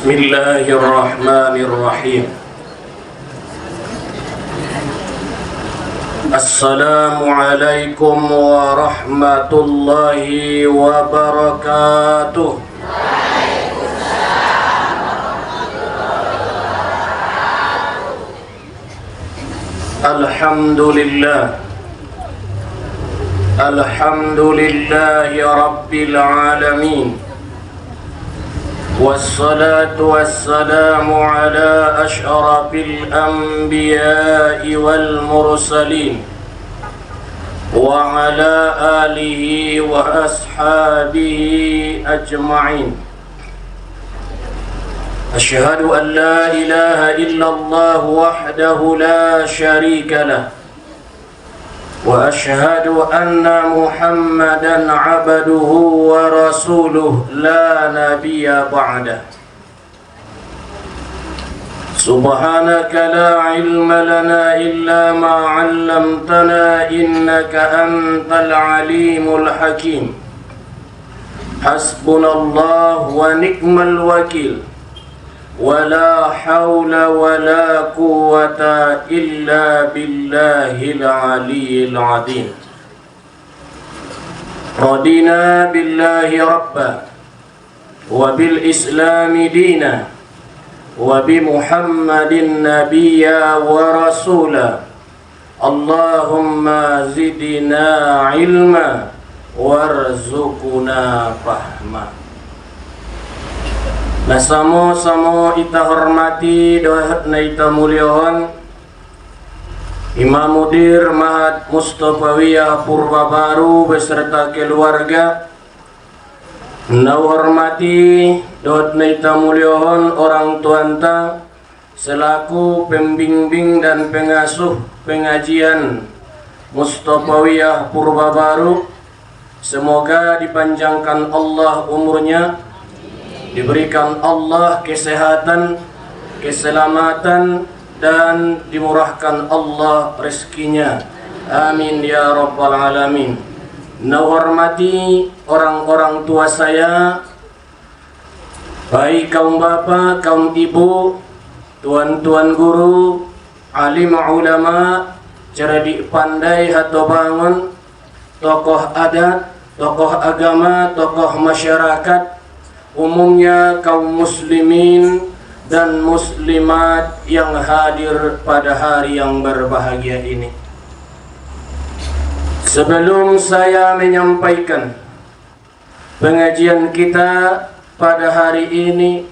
Bismillahirrahmanirrahim. Assalamualaikum warahmatullahi wabarakatuh. Alhamdulillah. Alhamdulillahi rabbil alamin. والصلاة والسلام على أشرف الأنبياء والمرسلين وعلى آله وأصحابه أجمعين. أشهد أن لا إله إلا الله وحده لا شريك له وأشهد أن محمدًا عبده ورسوله لا نبي بعده. سبحانك لا علم لنا إلا ما علمتنا إنك أنت العليم الحكيم. حسبنا الله ونعم الوكيل ولا حول ولا قوة إلا بالله العلي العظيم. رضينا بالله ربا وبالإسلام دينا وبمحمد نبيا ورسولا. اللهم زدنا علما وارزقنا فهما. Nah samo-samo ita hormati dohatna ita muliawan Imam Mudir Ma'had Mustafawiyah Purbabaru beserta keluarga. Nah hormati dohatna ita muliawan orang tuanta selaku pembimbing dan pengasuh pengajian Mustafawiyah Purbabaru. Semoga dipanjangkan Allah umurnya, diberikan Allah kesehatan, keselamatan, dan dimurahkan Allah rezekinya. Amin ya rabbal alamin. Nah hormati orang-orang tua saya, baik kaum bapak, kaum ibu, tuan-tuan guru, alim ulama, cerdik pandai atau bangun, tokoh adat, tokoh agama, tokoh masyarakat, umumnya kaum muslimin dan muslimat yang hadir pada hari yang berbahagia ini. Sebelum saya menyampaikan pengajian kita pada hari ini,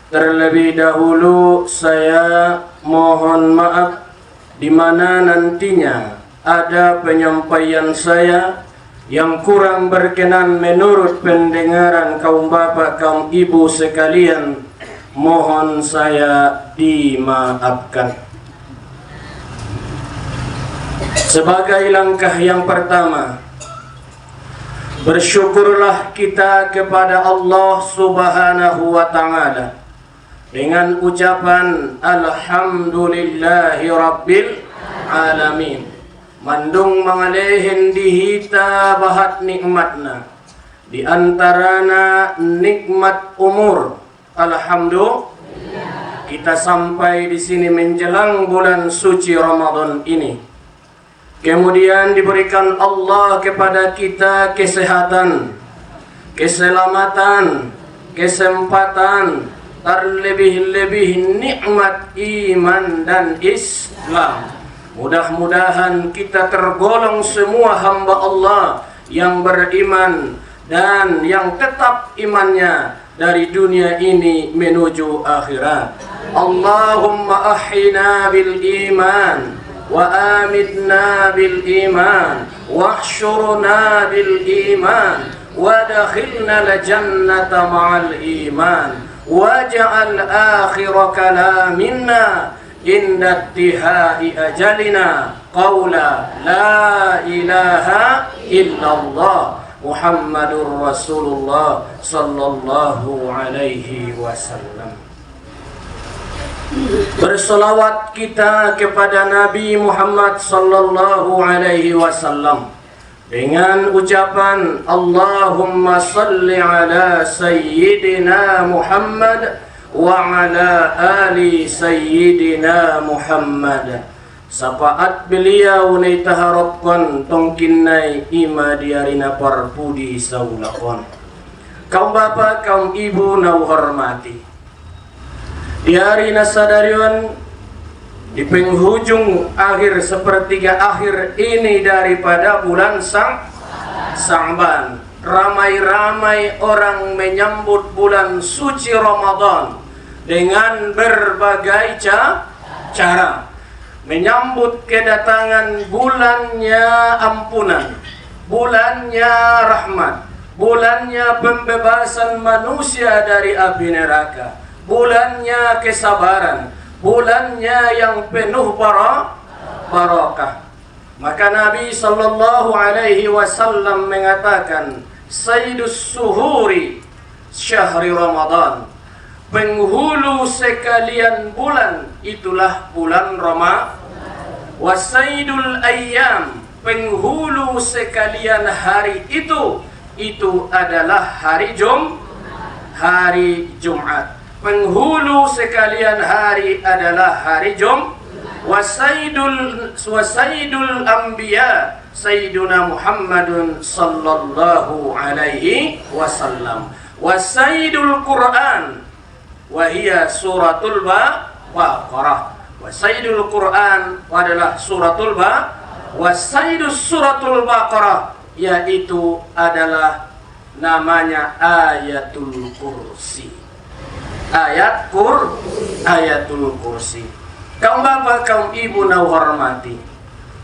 terlebih dahulu saya mohon maaf di mana nantinya ada penyampaian saya yang kurang berkenan menurut pendengaran kaum bapak, kaum ibu sekalian, mohon saya dimaafkan. Sebagai langkah yang pertama, bersyukurlah kita kepada Allah Subhanahu wa ta'ala dengan ucapan Alhamdulillahi Rabbil Alamin. Mandung mangalehin dihita bahat nikmatna, di antarana nikmat umur. Alhamdulillah kita sampai di sini menjelang bulan suci Ramadan ini. Kemudian diberikan Allah kepada kita kesehatan, keselamatan, kesempatan, terlebih-lebih nikmat iman dan Islam. Mudah-mudahan kita tergolong semua hamba Allah yang beriman dan yang tetap imannya dari dunia ini menuju akhirat. Allahumma ahyina bil iman wa amitna bil iman wahsyurna bil iman wa dakhilna al jannata ma'al iman waj'al akhir kalamina inda tihai ajalina qawla la ilaha illallah Muhammadur Rasulullah sallallahu alaihi wasallam. Bersolawat kita kepada Nabi Muhammad sallallahu alaihi wasallam dengan ucapan Allahumma salli ala sayyidina Muhammad wa ala ali sayyidina Muhammad. Sapaat beliau ni taharapkan tongkinai ima diarina parpudi saulakon. Kaum bapa, kaum ibu na hormati. Di hari nasadarion di penghujung akhir sepertiga akhir ini daripada bulan Sa'ban, ramai-ramai orang menyambut bulan suci Ramadan dengan berbagai cara. Menyambut kedatangan bulannya ampunan, bulannya rahmat, bulannya pembebasan manusia dari api neraka, bulannya kesabaran, bulannya yang penuh barakah. Maka Nabi sallallahu alaihi wasallam mengatakan, Sayyidus suhuri syahri Ramadan. Penghulu sekalian bulan itulah bulan Ramadan. Wa sayyidul ayyam, penghulu sekalian hari itu adalah hari Jumat. Penghulu sekalian hari adalah hari Jumat. Wasaidul anbiya Sayyiduna Muhammadun sallallahu alaihi wasallam. Wasaidul Quran wahia suratul Baqarah. Wasaidul Quran adalah suratul Wasaidus suratul Baqarah, yaitu adalah namanya ayatul kursi. Ayatul kursi. Kaum bapak, kaum ibu na hormati,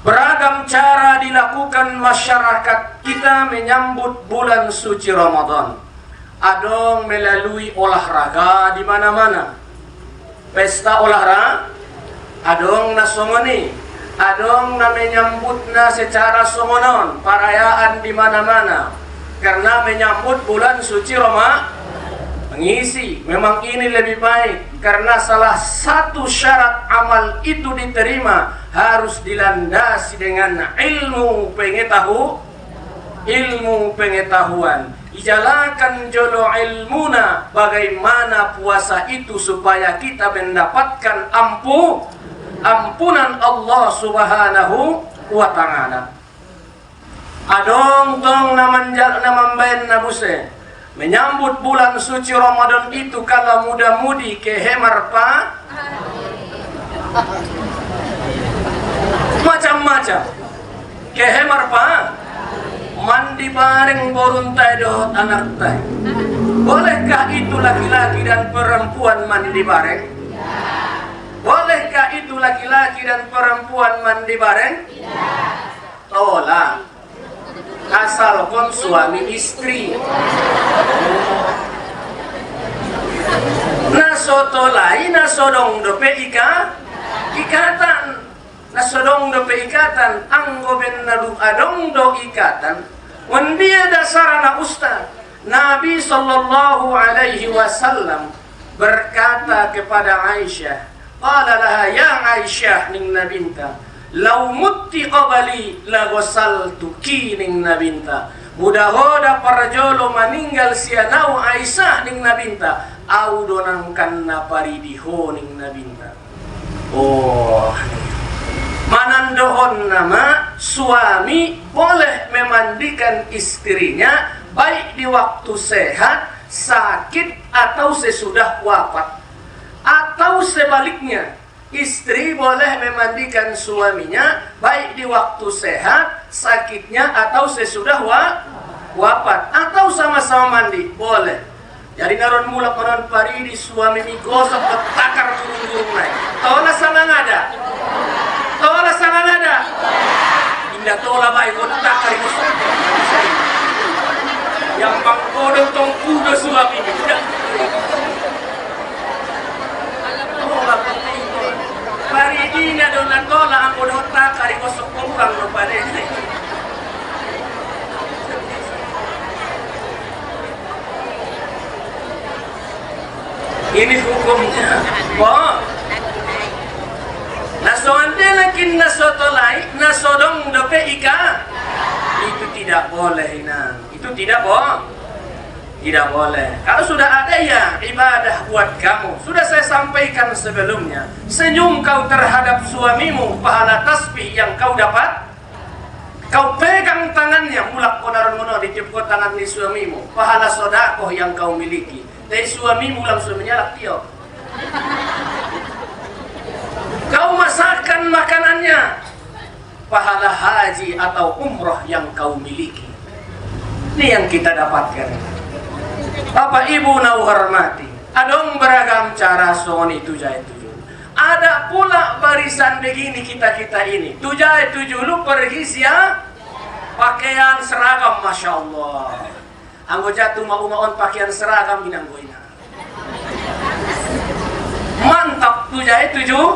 beragam cara dilakukan masyarakat kita menyambut bulan suci Ramadan. Adong melalui olahraga di mana-mana, pesta olahraga, adong na songoni, adong na menyambutna secara songonon, perayaan di mana-mana, karena menyambut bulan suci Ramadan. Mengisi, memang ini lebih baik karena salah satu syarat amal itu diterima harus dilandasi dengan ilmu pengetahuan. Ijalakan jolo ilmuna, bagaimana puasa itu supaya kita mendapatkan ampunan Allah Subhanahu wa ta'ala. Adong tong namambayan nabuse menyambut bulan suci Ramadan itu kala muda-mudi kehemar pa macam-macam kehemar pa mandi bareng boruntai dohot anak tay. Bolehkah itu laki-laki dan perempuan mandi bareng? Bolehkah itu laki-laki dan perempuan mandi bareng? Tolak. Asalkan suami istri. Nasotolai nasodong dope ikatan. Nasodong dope ikatan, anggo ben nadu adong do ikatan. Wandia dasarana ustaz. Nabi sallallahu alaihi wasallam berkata kepada Aisyah, qala laha ya Aisyah ning nabinta, law mutti qabali la ghasaltu ki ning nabinta. Mudahoda parjolo maninggal sianau Aisyah ning nabinta, au donangkan na paridiho ning nabinta. Oh, manandohon nama suami boleh memandikan istrinya baik di waktu sehat, sakit, atau sesudah wafat. Atau sebaliknya, istri boleh memandikan suaminya baik di waktu sehat, sakitnya, atau sesudah wafat. Atau sama-sama mandi, boleh. Jadi naron mulak naron paridi suami mi gosok ketakar burung-burung naik. Tola sama ngada. Tola sama ngada. Indah tola baik takar gosok. Yang pangkodong tong kuda suami mi. Tola penting. Paridi na do na tola ang kodong takar gosok kurang no paridi. Ini hukumnya. Wah. Nasoande lakin nasotolai, nasodong dope ika. Itu tidak boleh, Inang. Itu tidak boleh. Tidak boleh. Kalau sudah ada ya ibadah buat kamu. Sudah saya sampaikan sebelumnya. Senyum kau terhadap suamimu, pahala tasbih yang kau dapat. Kau pegang tangannya, mulak konaron mono dijemput tangan di suamimu, pahala sodakoh yang kau miliki. Dari suamimu langsung menyalak tiok. Kau masakkan makanannya, pahala haji atau umroh yang kau miliki. Ini yang kita dapatkan. Bapak Ibu nau hormati, adong beragam cara soni tujai tujuh. Ada pula barisan begini kita ini. Tujai tujuh lu pergi siang pakaian seragam, masya Allah. Anggo jatuh mau maon pakaian seragam binanggoina. Mantap tujai tujuh.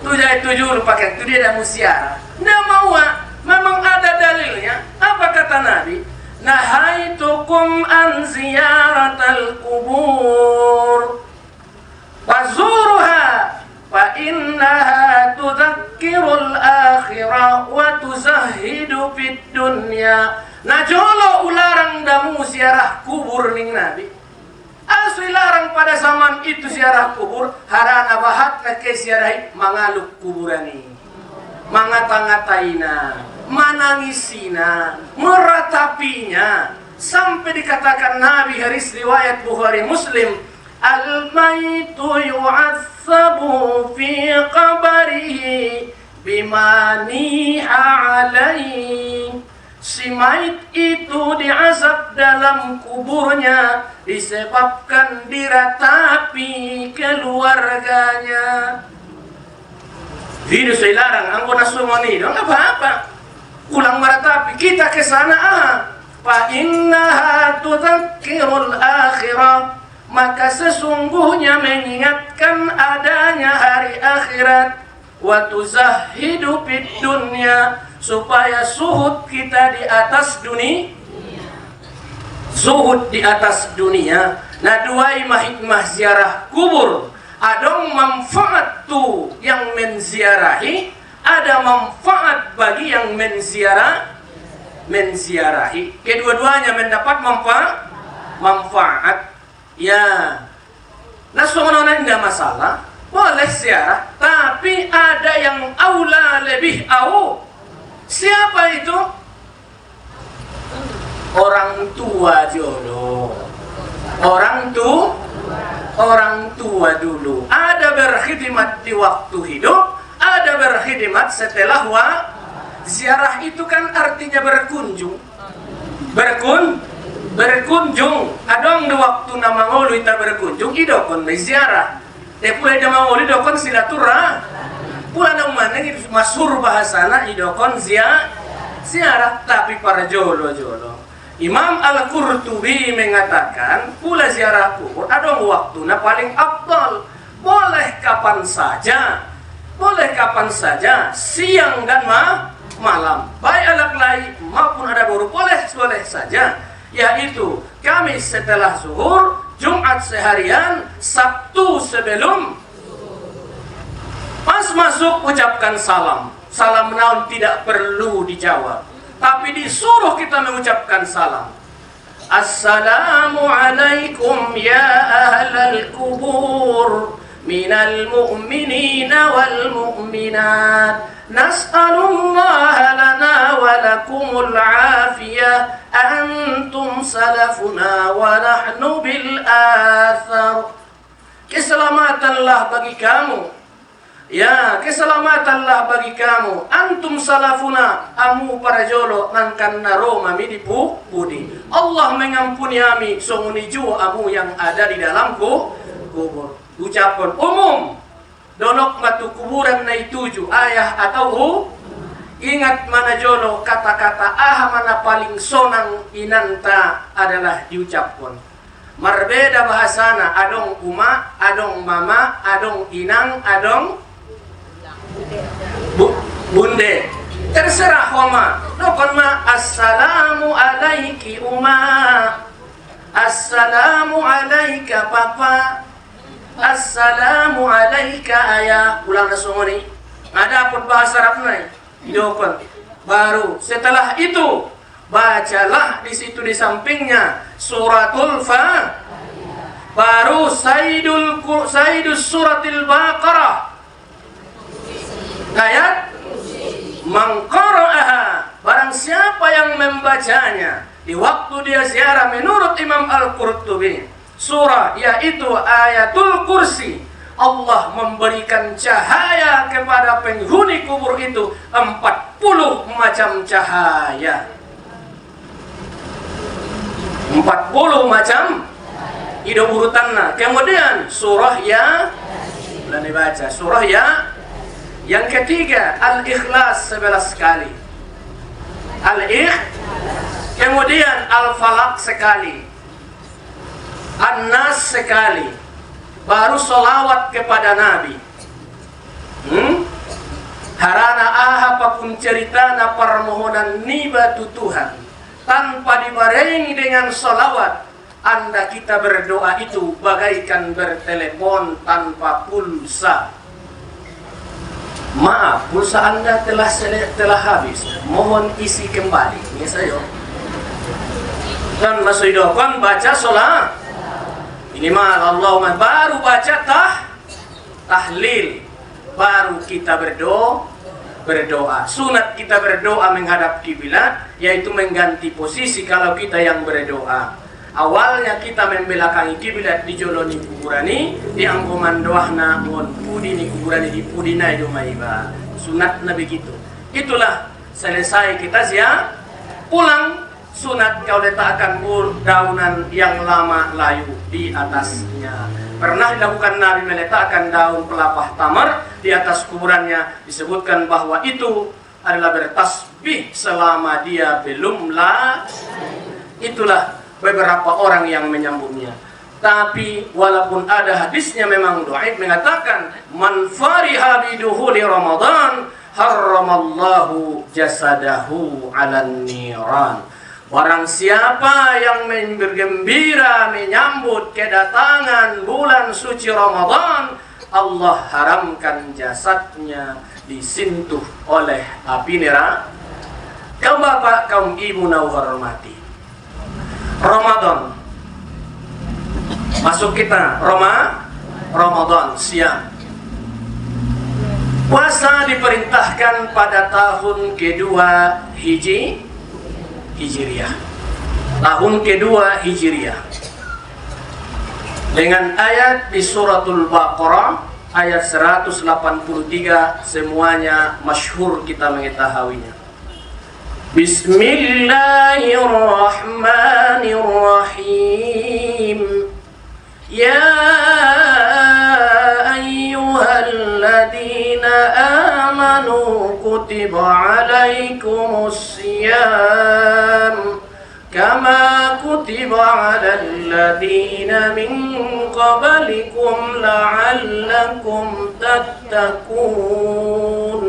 Tujai tujuh lu pakaian itu dia ada musiara. Nggak mau, memang ada dalilnya. Apa kata Nabi? Nahaitukum an ziyaratal kubur fazuruha fa innaha tudzakkirul akhirah wa tuzahhidu fid dunya. Najolo ularang damu ziarah kubur ning Nabi. Asli larang pada zaman itu ziarah kubur, harana bahat ke ziarah mangaluk kuburani. Mangata-ngataina, manangisina, meratapinya, sampai dikatakan Nabi hadis riwayat Bukhari Muslim, al-maitu yu'azzabu fi qabrihi bima niha alaihi. Si mait itu diazab dalam kuburnya disebabkan diratapi keluarganya. Video saya larang, anggo nasumoni, dong apa-apa. Ulang meratapi, kita ke sana fa innaha tudzakkirul akhirah. Maka sesungguhnya mengingatkan adanya hari akhirat. Wa tuzahhidu fid dunya, supaya suhud kita di atas dunia. Zuhud di atas dunia. Nah, dua hikmah ziarah kubur. Ada manfaat tu yang menziarahi, ada manfaat bagi yang menziarahi. Kedua-duanya mendapat manfaat. Ya, nah sebenarnya tidak masalah, boleh ziarah, tapi ada yang aula lebih au. Siapa itu? Orang tua jodoh. Orang tua dulu. Ada berkhidmat di waktu hidup, ada berkhidmat setelah ziarah itu kan artinya berkunjung. Berkunjung. Adong di waktu nama maulid kita berkunjung, idokon ziarah. Depule nama maulid idokon silaturah. Pula nang mana itu masyhur bahasana idokon ziarah, tapi para jolo. Imam Al-Qurtubi mengatakan pula ziarah kubur ada waktunya paling afdal. Boleh kapan saja, siang dan malam, baik anak lain maupun ada baru boleh saja. Yaitu Kamis setelah zuhur, Jumat seharian, Sabtu sebelum pas masuk ucapkan salam. Salam naun tidak perlu dijawab, tapi disuruh kita mengucapkan salam. Assalamualaikum ya ahlal kubur minal mu'minina wal mu'minat. Nas'alullaha lana wa lakumul afiyah. Antum salafuna wa nahnu bil athar. Keselamatanlah bagi kamu. Ya, keselamatanlah bagi kamu. Antum salafuna, amu para jolo nangkan naro mami di budi. Allah mengampuni kami songuni ju amu yang ada di dalam kubur. Ucapan umum. Donok matu kuburan na ituju ayah atau ingat mana jolo kata-kata mana paling sonang inanta adalah diucapkan. Marbeda bahasana adong uma, adong mama, adong inang, adong bunde. Terserah homa. Nokon ma assalamu alaiki uma. Assalamu alaika papa. Assalamu alaika ayah. Ulang nasungoni. Ada pun bahasa Arab nai. Idokon. Baru setelah itu bacalah di situ di sampingnya suratul baru saidus suratil Baqarah ayat mangqara'aha, barang siapa yang membacanya di waktu dia ziarah menurut Imam Al-Qurtubi, surah yaitu ayatul kursi, Allah memberikan cahaya kepada penghuni kubur itu 40 macam cahaya. 40 macam hidup urutannya. Kemudian surah ya boleh dibaca, surah ya yang ketiga Al-Ikhlas 11 kali. Kemudian Al-Falaq sekali, An-Nas sekali, baru solawat kepada Nabi. Harana apapun ceritana permohonan nibatu Tuhan tanpa dibarengi dengan solawat, anda kita berdoa itu bagaikan bertelepon tanpa pulsa. Maaf, pulsa anda telah habis, mohon isi kembali. Ini saya. Dan masudahkan baca sholat. Ini mah Allahumma, baru baca tahlil, baru kita berdoa. Sunat kita berdoa menghadap kiblat, yaitu mengganti posisi kalau kita yang berdoa. Awalnya kita membelakangi kiblat di joloni kuburani, di anggoman doahna mohon pudi ni kuburani di pudina itu maiba. Sunat Nabi gitu. Itulah selesai kita pulang. Sunat kau letakkan daunan yang lama layu di atasnya. Pernah dilakukan Nabi meletakkan daun pelapah tamar di atas kuburannya. Disebutkan bahwa itu adalah bertasbih selama dia belum Itulah beberapa orang yang menyambutnya. Tapi walaupun ada hadisnya memang dhaif mengatakan man fariha biduhuli Ramadan harramallahu jasadahu 'alan niran. Barang siapa yang bergembira menyambut kedatangan bulan suci Ramadan, Allah haramkan jasadnya disentuh oleh api neraka. Kaum bapak, kaum ibu nau hormati, Ramadan masuk kita, Ramadan siang. Puasa diperintahkan pada tahun kedua Hijriah. Tahun kedua Hijriah. Dengan ayat di suratul Baqarah ayat 183 semuanya masyhur kita mengetahuinya. Bismillahirrahmanirrahim. Ya ayyuhalladzina amanu kutiba alaikumus siyam kama kutiba alal ladzina min qablikum la'allakum tattaqun.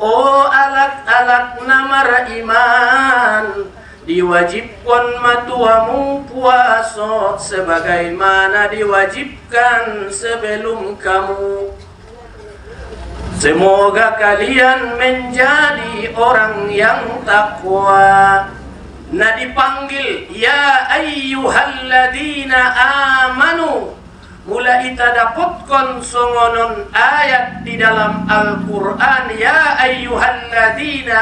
Oh alat-alat namar iman, diwajibkan matuamu puasa sebagaimana diwajibkan sebelum kamu. Semoga kalian menjadi orang yang takwa. Nah dipanggil ya ayyuhalladzina amanu. Mulai kita dapatkan songonon ayat di dalam Al-Quran ya ayyuhalladzina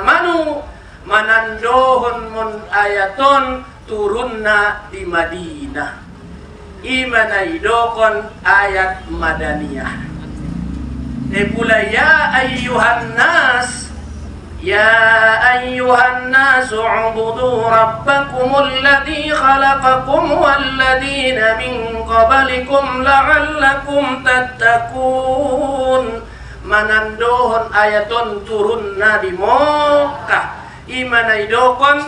amanu manandohon mon ayaton turunna di Madinah imanaidokon ayat Madaniyah. Pula ya ayyuhan nas u'budu rabbakumul ladzi khalaqakum wal ladzina min qablikum la'allakum tattaqun. Manandohon ayaton turunna di Makkah imanaidokon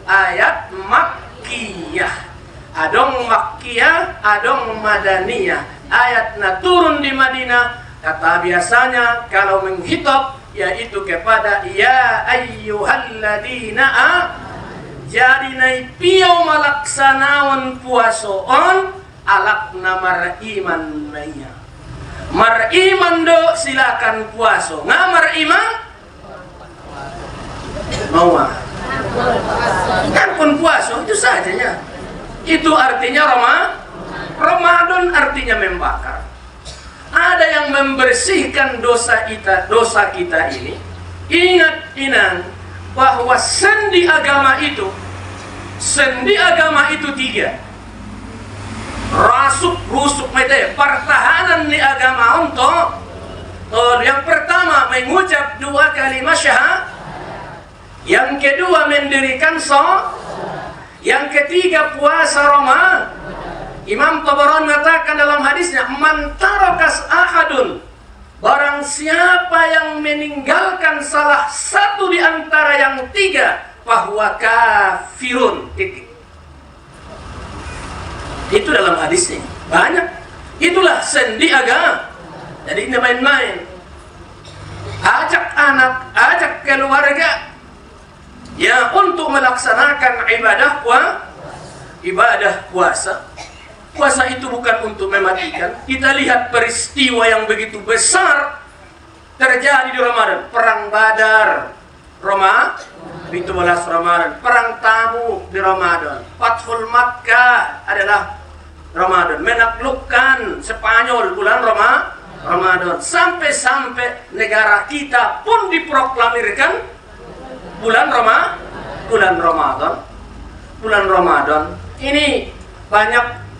ayat Makkiyah. Adong Makkiyah, adong Madaniyah. Ayatna turun di Madinah. Kata biasanya kalau menghitab yaitu kepada ya ayyuhalladzina jadi nai piau malaksanaon puasoon alak namar iman maya. Mar iman do silakan puaso. Ngamar iman mau saja ya. Itu artinya Ramadan artinya membakar. Ada yang membersihkan dosa kita ini. Ingat inang bahwa sendi agama itu 3. Rusuk mete pertahanan di agama untuk yang pertama mengucap 2 kalimat syahadat, yang kedua mendirikan yang ketiga puasa Ramadan. Imam Tabarani mengatakan dalam hadisnya, man tarakas ahadun, barang siapa yang meninggalkan salah satu di antara yang 3, bahwa kafirun. Itu dalam hadisnya banyak. Itulah sendi agama. Jadi ini main-main. Ajak anak, ajak keluarga ya untuk melaksanakan ibadah puasa. Puasa itu bukan untuk mematikan. Kita lihat peristiwa yang begitu besar terjadi di Ramadan. Perang Badar, 17 Ramadan. Perang Tabuk di Ramadan. Fathul Makkah adalah Ramadan. Menaklukkan Spanyol bulan Ramadan. Sampai-sampai negara kita pun diproklamirkan bulan Ramadan. Bulan Ramadan ini banyak.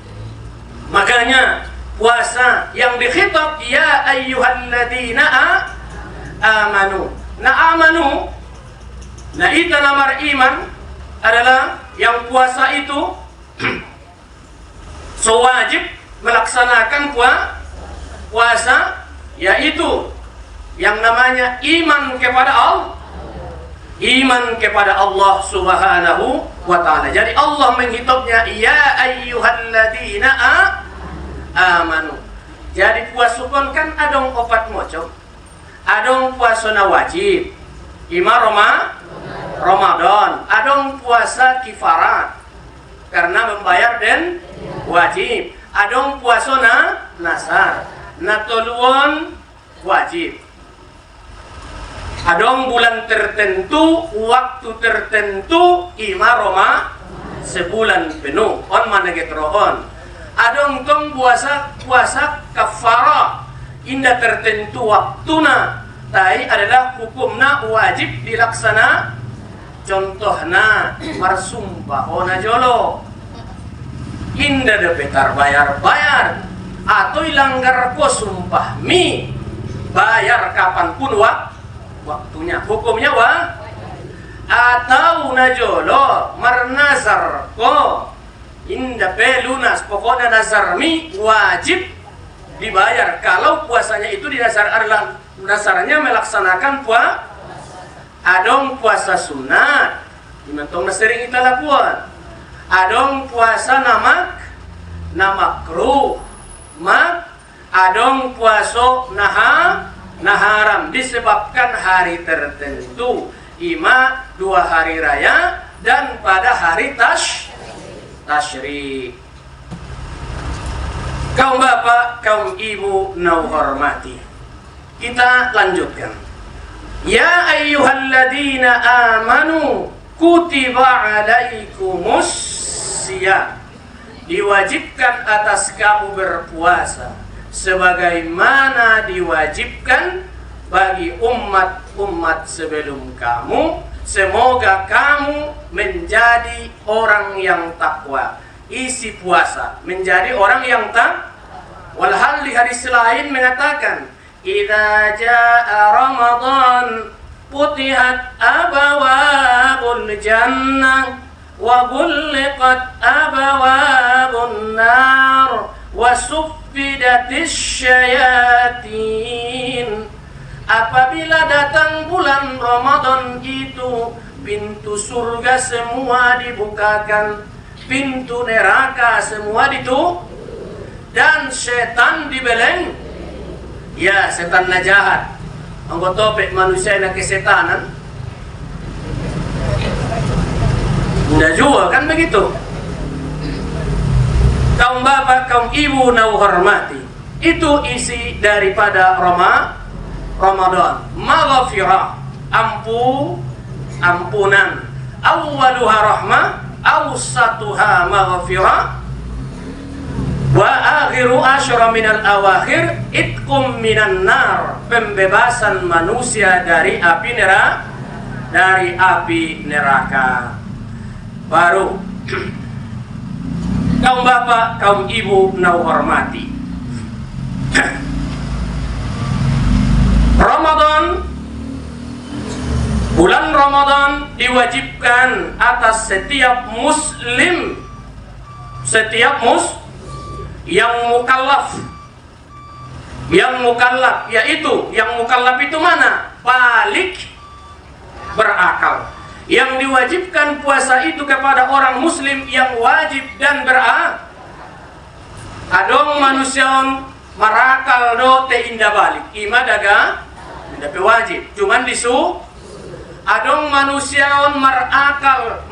Makanya puasa yang dikhitab ya ayyuhalladzina amanu. Amanu. Itu nama iman adalah yang puasa itu so wajib melaksanakan puasa, yaitu yang namanya iman kepada Allah Subhanahu wa ta'ala. Jadi Allah menghitupnya ya ayyuhalladzina amanu. Jadi puasa pun kan adong 4 macam. Adong puasa wajib, Ramadan. Adong puasa kifarat karena membayar dan wajib. Adong puasa nasar, natoluan wajib. Adong bulan tertentu, waktu tertentu, sebulan penuh. On mana keteroon. Adong tong puasa kafara. Indah tertentu waktuna. Tai adalah hukumna wajib dilaksana. Contohna marsumpah ona jolo. Indah depetar bayar. Atau ilanggar ko sumpah mi. Bayar kapanpun waktunya, hukumnya atau najolo marnazar ko inda pelunas, pokoknya nazar mi wajib dibayar. Kalau puasanya itu di nasarnya melaksanakan adong puasa sunat dimantong sering kita lakukan. Adong puasa namakruh adong puasa naharam disebabkan hari tertentu, 2 hari raya dan pada hari tasyrik. Kaum bapak, kaum ibu nau hormati, kita lanjutkan. Ya ayyuhalladzina amanu kutiba alaikumus siyam, diwajibkan atas kamu berpuasa sebagaimana diwajibkan bagi umat-umat sebelum kamu. Semoga kamu menjadi orang yang takwa. Isi puasa menjadi orang yang walhal di hadis lain mengatakan, idza jaa Ramadan futihat abwabul jannah wa ghulqat abwabun nar wa suffidatis syayatin. Apabila datang bulan Ramadan itu, pintu surga semua dibukakan, pintu neraka semua ditutup, dan setan dibeleng. Ya, setan na jahat. Ang gotopek manusia na kesetanan. Nggak juga kan begitu. Kaum bapak, kaum ibu na hormati, itu isi daripada Ramadan. Maghfirah, ampunan. Awwaluha rahmah, awsatuha maghfirah wa akhiru asyra minal awakhir itqum minan nar, pembebasan manusia dari api neraka. Baru kaum bapak, kaum ibu nau hormati, Ramadan, bulan Ramadan diwajibkan atas setiap muslim, yang mukallaf, yaitu yang mukallaf itu mana? Balik, berakal. Yang diwajibkan puasa itu kepada orang muslim yang wajib dan berakal. Adong manusia marakal do te indah balik, ima daga indah wajib, cuman adong manusia marakal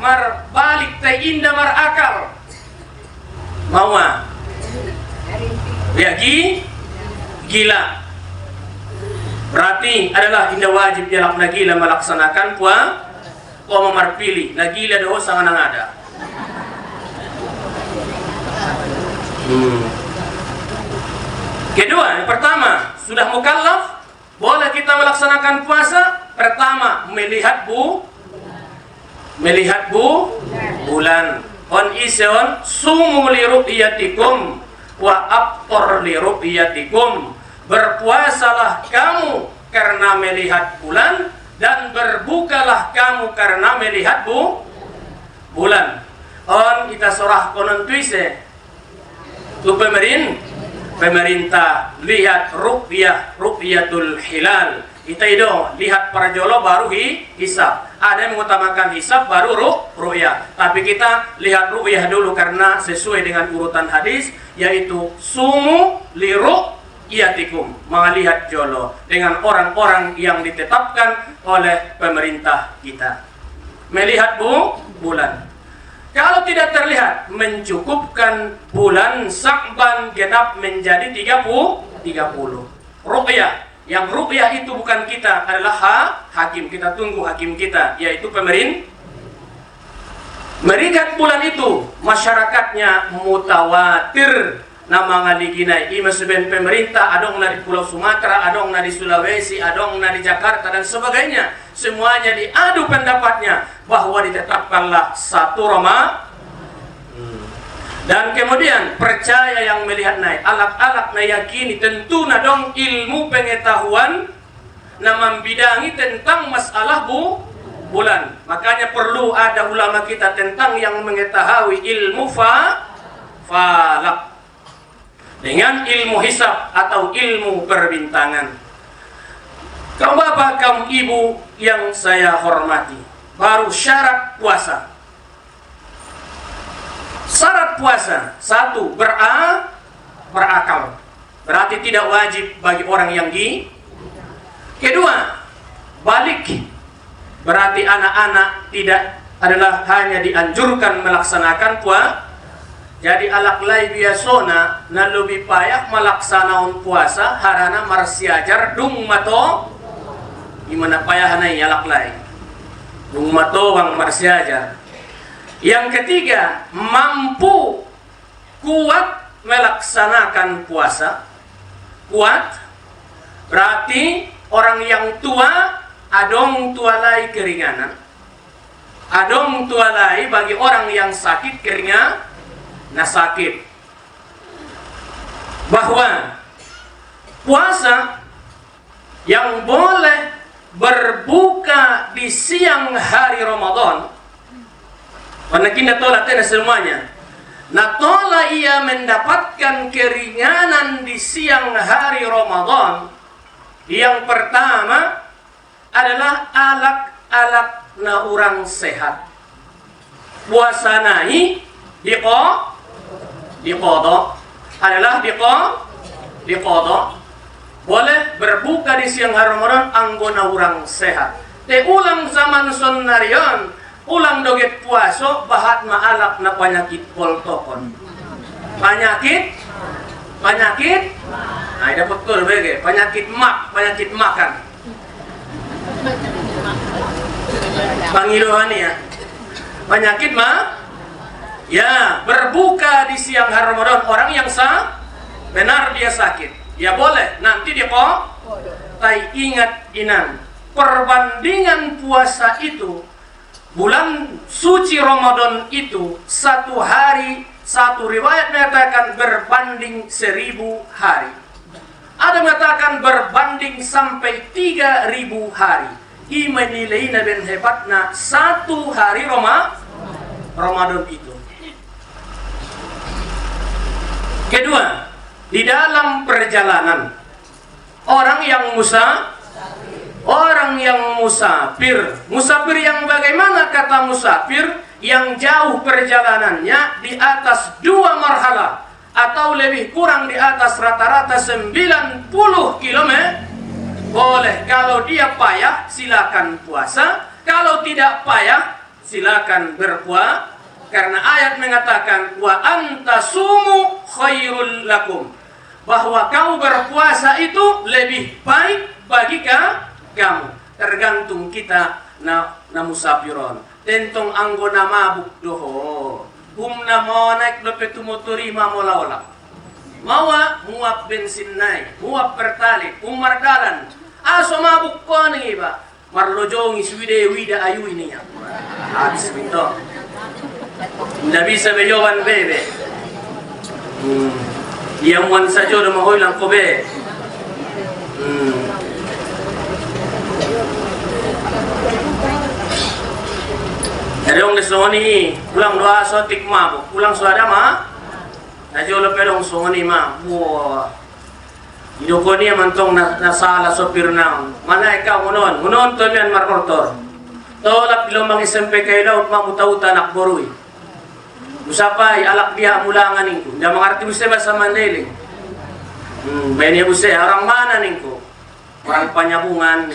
balik te indah marakal mau ya gila, berarti adalah indah wajib jalak nagila melaksanakan puasa. Kau memarpili nagila doa sangat ada. Kedua, yang pertama, sudah mukallaf, boleh kita melaksanakan puasa. Pertama, melihat bulan. On ison sumu li ru'yatikum wa afṭir li ru'yatikum. Berpuasalah kamu karena melihat bulan, dan berbukalah kamu karena melihat bulan. On ita surah konon tuise tu pemerintah lihat ru'yatul hilal. Ita itu lihat parjolo baru hisab. Ada yang mengutamakan hisab baru ru'yah. Tapi kita lihat ru'yah dulu karena sesuai dengan urutan hadis, yaitu sumu li ru'yatikum, melihat jolo dengan orang-orang yang ditetapkan oleh pemerintah kita. Melihat bulan. Kalau tidak terlihat, mencukupkan bulan Sya'ban genap menjadi 30. Ru'yah. Yang ru'yah itu bukan kita, adalah hakim. Kita tunggu hakim kita, yaitu pemerintah. Melihat bulan itu, masyarakatnya mutawatir. Nama ngaliginai ima seben pemerintah, adong na di Pulau Sumatera, adong na di Sulawesi, adong na di Jakarta dan sebagainya. Semuanya diadu pendapatnya bahwa ditetapkanlah 1 Ramadan. Dan kemudian percaya yang melihat naik, alak-alak na yakini tentu na dong ilmu pengetahuan na membidangi tentang masalah bulan. Makanya perlu ada ulama kita tentang yang mengetahui ilmu falak dengan ilmu hisab atau ilmu perbintangan. Kaum bapak, kaum ibu yang saya hormati, baru syarat puasa. Syarat puasa, 1, berakal. Berarti tidak wajib bagi orang yang Kedua, balik. Berarti anak-anak tidak adalah hanya dianjurkan melaksanakan puasa. Jadi alak lai biasona na lebih payah melaksanakan puasa harana marsiajar dung mato gimana payah nai alak lai dung mato bang marsiajar. Yang ketiga, mampu kuat melaksanakan puasa. Kuat berarti orang yang tua, adong tua lai keringanan, adong tua lai bagi orang yang sakit keringan na sakit. Bahwa puasa yang boleh berbuka di siang hari Ramadan, panakin natola tena semuanya. Natola ia mendapatkan keringanan di siang hari Ramadan. Yang pertama adalah alak-alak na orang sehat. Puasa nai diqadha adalah diqadha. Boleh berbuka di siang hari Ramadan anggona orang sehat. Te ulang zaman sunnarion, ulang doget puaso bahat maalak na penyakit poltokon. Penyakit? Nah, ada betul bege. Penyakit makan. Pangiluhan ya. Penyakit Ya, berbuka di siang hari Ramadan orang yang benar dia sakit. Ya boleh, nanti dia kok. Tai ingat inan, perbandingan puasa itu, bulan suci Ramadan itu, satu hari, satu riwayat mengatakan berbanding 1000 hari. Ada mengatakan berbanding sampai 3000 hari. Ima nilainya dan hebatnya satu hari Ramadan itu. Kedua, di dalam perjalanan orang yang musafir yang bagaimana kata musafir yang jauh perjalanannya di atas 2 marhala atau lebih kurang di atas rata-rata 90 km, boleh. Kalau dia payah silakan puasa, kalau tidak payah silakan berpuasa, karena ayat mengatakan wa antasumu khairul lakum, bahwa kau berpuasa itu lebih baik bagi kamu. Tergantung kita na musafiron. Tentong anggona mabuk doho. Humna mau naik dopetu motori mamolaola. Mawa muap bensin naik, muap pertalit, umardalan. Aso mabuk ko nih ba? Marlojongi swide wida ayu ini ya. Habis itu. Nggak bisa bejowan bebe. Yang wan saja udah mau hilang kobe. Ada orang disoni, pulang doa sotik mabuk, pulang suara mah, aja lo pelong soni mah, wah, hidupku ni mantong nasala sopir naon, mana ikaw munon to mian markortor, tolak bilong SMP kayo laut mamuta-uta nak borui, usapay alak dia mulangan ningko, dia mengerti usai bahasa Mandailing, bayarnya usai orang mana ningko, orang Panyabungan,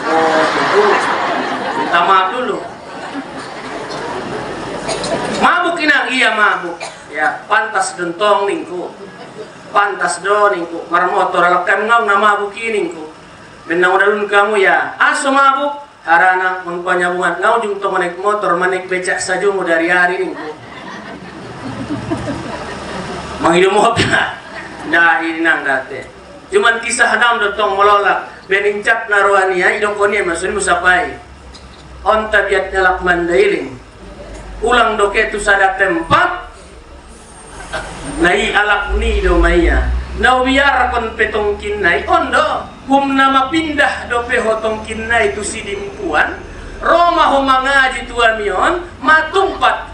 oh itu, minta maaf dulu. Mabuk inang iya mabuk ya pantas dentong ningku pantas do ningku marmotor alakkan ngau na mabuk ningku benang udalun kamu ya aso mabuk harana mengpanyabungan ngau jung to manik motor manik becak saja mu dari hari ningku manghidu mo ka dari nang date cuman kisah daun dotong melolak benincap naruania idong konia maksudnya musapai on tabiat nyalak Mandailing ulang doke tu sada tempat nai alak ni do maya na biar kon petongkin nai ondo hum nama pindah do pe hotongkin nai tu sidimpuan Roma homangaji tu amion matumpat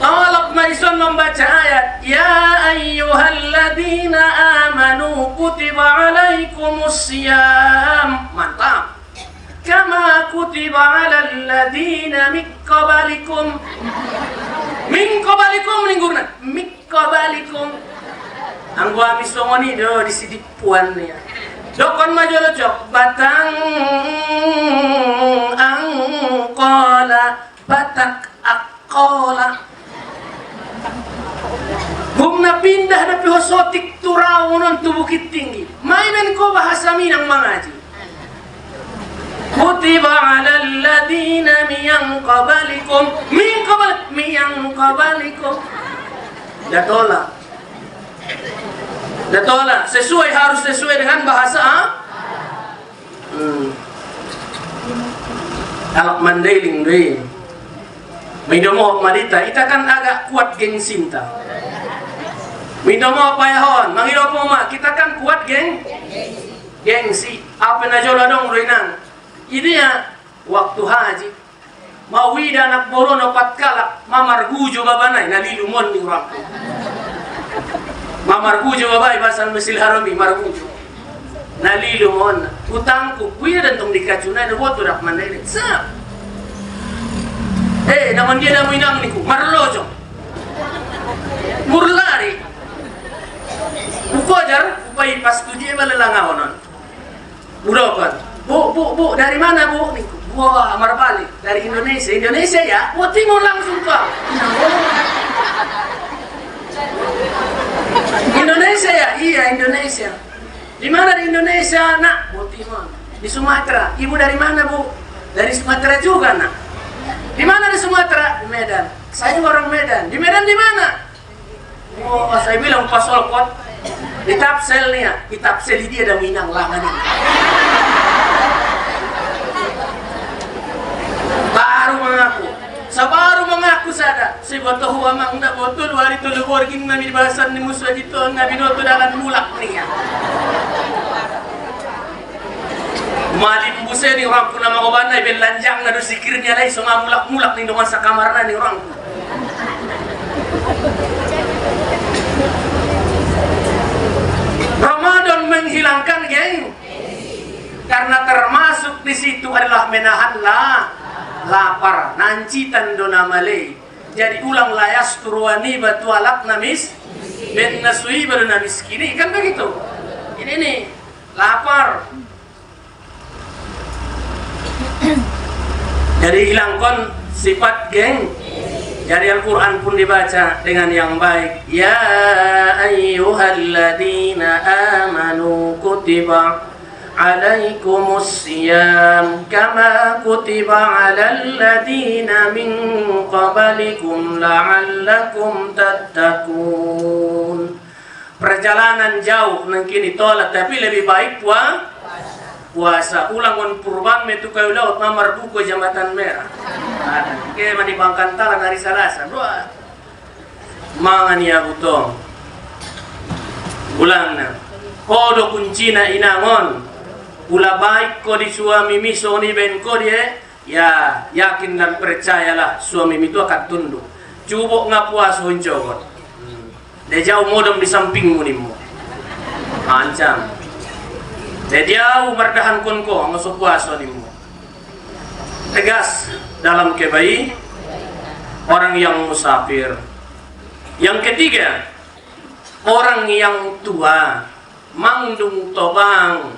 alak maison membaca ayat ya ayyuhalladzina amanu kutiba alaikumusiyam mantap kama kutiba alal ladina min qablikum ninggurna min qablikum anggo ami songoni do di sidipuan ya dokon majolo cok batang angqala batak aqala humna pindah da pihosotik turawon tu bukit tinggi mainan ko bahasa Minang mangaji kutiba alal ladina min qablikum datola harus sesuai dengan bahasa alak Mandailing deui midomo madita ita kan agak kuat geng sinta midomo payahon mangidopo ma kita kan kuat gengsi apa na jola dong ruinang ini ya waktu haji mawi dan anak bolo nopat kalak mamar gujo babanay nalilumon ni orang mamar gujo babay basan mesil harami margujo nalilumon utangku kuya dan tong dikacunay na boto rak Mandailing sa naman dia na minang niku marlojo murlari ukojar upay pas tuji malalangawonon burokan Bu, dari mana bu? Wah, Marbali, dari Indonesia. Indonesia ya? Wah, timur langsung pak. Indonesia ya? Iya, Indonesia. Di mana di Indonesia, nak? Bu, timur. Di Sumatera. Ibu dari mana bu? Dari Sumatera juga, nak. Di mana di Sumatera? Di Medan. Saya orang Medan. Di Medan di mana? Oh, saya bilang Pak Solkot. Di Tapsel nih ya. Di Tapsel dia ada minang langan ini. Baru mengaku. Sabaru mengaku sada. Si botoh amang ndak botol wari tulu borgin nami bahasan ni musuh jito nabi noto dalan mulak nih ya. Malim buse ni orang pun nama kobana ben lanjang na do sikirnya lai sama mulak-mulak ni dengan sakamarna ni orang. Ramadan menghilangkan geng. Karena termasuk di situ adalah menahan lapar, nancitan dona malay. Jadi ulang layas turuani batu alak namis ben nasui baru namis kini kan begitu. Ini nih lapar. Jadi hilangkan sifat geng. Dari Al-Quran pun dibaca dengan yang baik. Ya ayyuhalladzina amanu kutiba alaikumus siyam kama kutiba alal ladzina min qablikum la'allakum tattaqun. Perjalanan jauh nangkin ditolak tapi lebih baik puasa. Ulangon purban metu kayu laut mamar buku jambatan merah. Ke mani bangkan tangan dari Salasa. Dua. Mangan ya butong. Ulangna. Kodo kuncina inangon. Pula baik ko di suami mi soni ben ko dia. Ya yakin dan percayalah suami itu akan tunduk. Cubok ngapuas honcogot. Dia jauh modem di sampingmu nimu. Ancam. Dia mardahan konko masuk puasa nimu. Tegas dalam kebaik orang yang musafir. Yang ketiga, orang yang tua, mangdung tobang,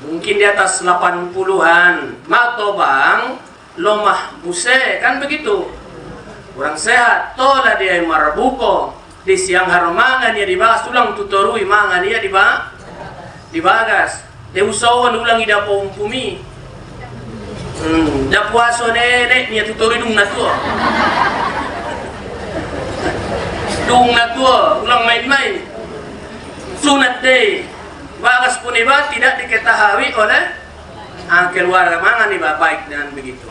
mungkin di atas 80-an, matobang, lomah buse, kan begitu. Orang sehat, tola dia marbuko, di siang hari mangan dia dibahas, tulang tutorui mangan dia dibagas. Dia usahawan ulang ida po umpumi. Da puaso nenek niya tutori dung na tua. Dung na tua, ulang main-main. Sunat day. Bagas pun iba tidak diketahui oleh keluarga mangan iba baik dengan begitu.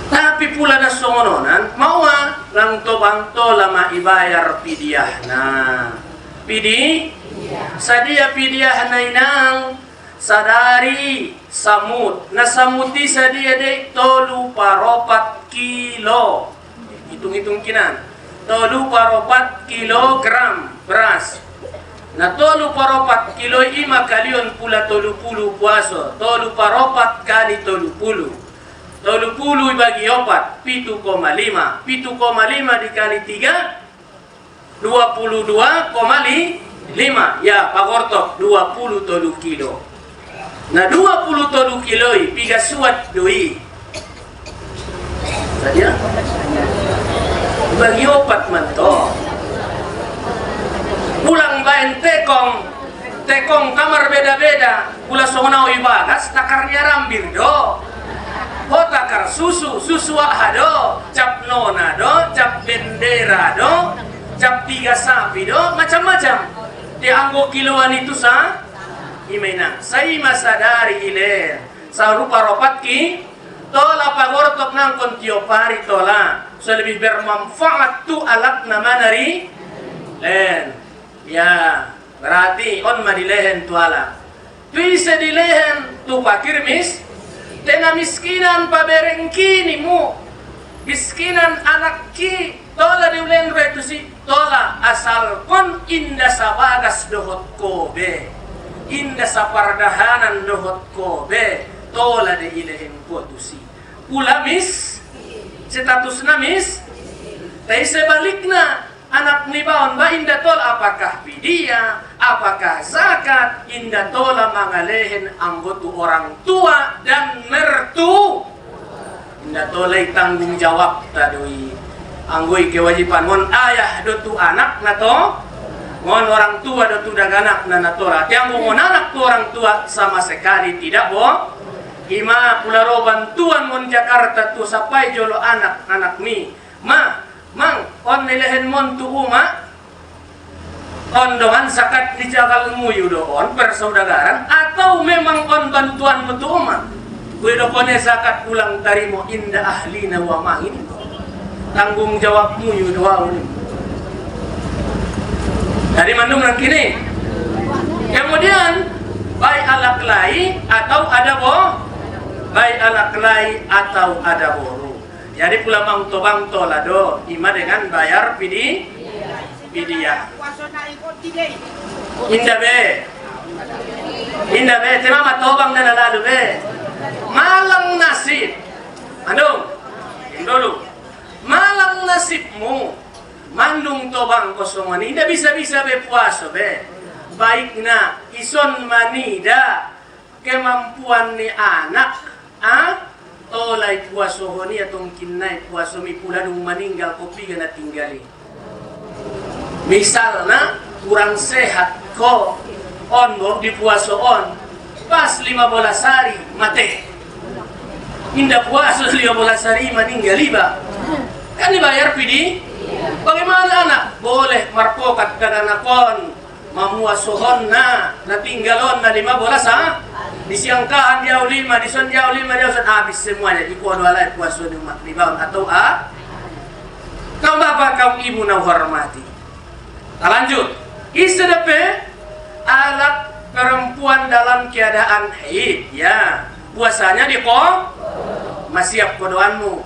Tapi pula na songononan, mawa lang tobang to lama ibayar pidiah. Nah, sadia pidiah na inang sadari samut. Na samuti sadia de tolu paropat kilo. Hitung-hitung kinan. Tolu paropat kilogram beras. Na tolu paropat kilo ima kalion pula tolu pulu puaso. Tolu paropat kali tolu pulu. Tolu pulu bagi opat 7,5. 7,5 dikali 3 22,5. Ya pagortok 20 tolu kilo. Nah 20 tolu kiloi piga suat doi. Saja bagi opat manto. Pulang bain tekong kamar beda-beda. Pula sonau ibagas takarnya rambir do. Ho takar susu ahado, cap nona do, cap bendera do, cap 3 sapi do, macam-macam. Di anggo kiloan itu imena. Saya masadari ile. Sa rupa ropat ki tola pagortok nang kontiopari tola. So lebih bermanfaat tu alat nama nari len. Ya, berarti on madilehen tu alat. Tu isa dilehen tu pakirmis. Tena miskinan paberengki mu. Miskinan anak ki tola diulen retu si tola asal kon inda sabagas dohot kobe. Inda sapardahanan dohot kobe. Tola de ilehen potusi. Pula mis status namis. Tai sebalikna anak ni baon ba inda tol apakah pidia, apakah zakat, inda tola mangalehen anggotu orang tua dan mertu. Inda tolay tanggung jawab tadoi. Anggoy kewajiban mon ayah dotu anak na to, mon orang tua dotu daganak na natora. Tiang mon anak tu orang tua sama sekali tidak Ima pularo bantuan mon Jakarta tu sapai jolo anak mi. Mang on nilehen mon tu uma. On dongan sakat dijagal muyu do on persaudaraan atau memang on bantuan betu uma. Kue do kone zakat ulang tarimo inda ahlina wa ma'in. Tanggung jawab muyu doa ini. Dari mandum nang kini. Kemudian baik alak lai atau ada baik alak lai atau ada boru. Jadi pula mang tobang tolado ima dengan bayar pidia. Indah be tema matobang na lalu be. Malang nasib. Andong. Indolo. Malang nasibmu. Mandung tobang kosongan. Tidak bisa be puaso be. Baik na ison manida kemampuan ni anak tolai puaso honi atong kinai puaso mi pula dung meninggal kopi gana tinggali. Misalnya kurang sehat ko on di puaso on pas 15 hari mate. Indah puaso 15 hari meninggal iba. Kan dibayar pidi. Bagaimana anak? Boleh marpokat kadana kon mamuasohon na tinggalon na 15 di siangkaan jauh 5 di son jauh 5 dia habis semuanya di kuadu alai puaso di umat ribaun atau kaum bapak kaum ibu na hormati. Lanjut isedepe alat perempuan dalam keadaan haid ya puasanya di masih siap kodoanmu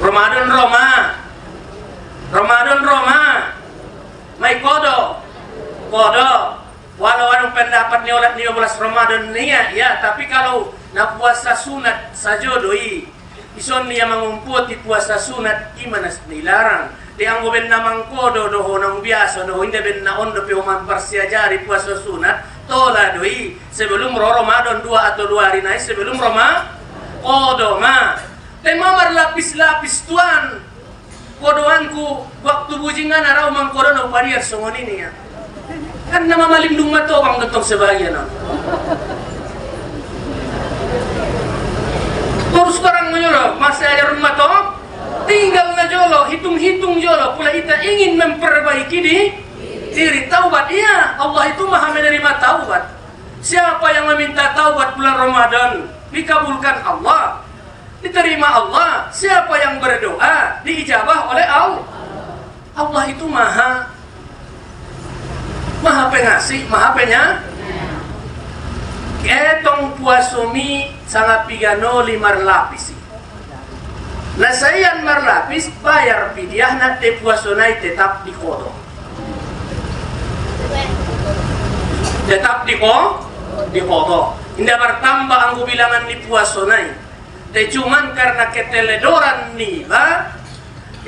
Ramadan Roma may kodo walau ada pendapat ni olat 15 Ramadan niya ya tapi kalau na puasa sunat sajodoi ison niya mangumput di puasa sunat imana nilarang tiang ben namang kodo doho nang biasa doho hindi ben na ondo pe uman parsiajari puasa sunat tola doi sebelum Ramadan 2 atau 2 hari naik sebelum kodo tema marlapis-lapis tuan kodoanku waktu bujingan arau mangkodo no pariar songon ini ya kan nama malindung matobang datang sebagian terus barang menyolo masih ada rumah toh tinggal na jolo hitung-hitung jolo pula kita ingin memperbaiki diri taubat iya Allah itu maha menerima taubat siapa yang meminta taubat bulan Ramadan dikabulkan Allah diterima Allah. Siapa yang berdoa diijabah oleh Allah. Allah itu maha pengasih, maha ketong puasomi sangat pigano 5 lapis. Nah sayan marlapis bayar pidiah nate puasonai tetap di kodo. Tetap di kodo. Indah bertambah anggu bilangan di puasonai. Cuman karena keteledoran niba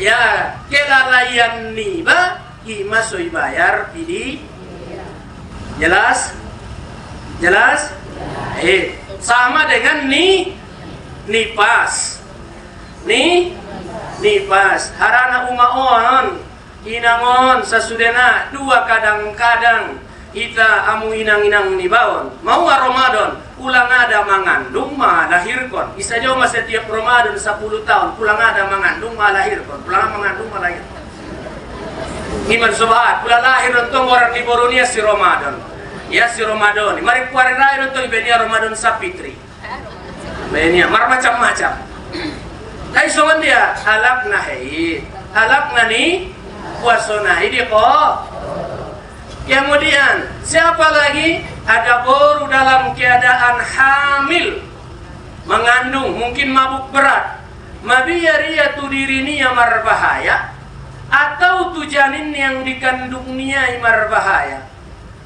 ya kelalaian niba ima soi bayar pidi jelas sama dengan nipas harana umaon inangon sasudena 2 kadang-kadang kita amu inang-inang nibaon mau Ramadan pulang ada mengandung melahirkan bisa jauh setiap Ramadan 10 tahun pulang ada mengandung melahirkan pulang mengandung melahirkan iman sobat pulang lahir untuk orang di Boronia si Ramadan ya si Ramadan mari kuari lahir untuk ibenia Ramadan sapitri benia mar macam-macam kai songan dia alak nahi alak nani puasona ini kok. Kemudian siapa lagi? Ada boru dalam keadaan hamil, mengandung, mungkin mabuk berat. Mabiyariya tu dirinya marbahaya atau tu janin yang dikandungnya marbahaya.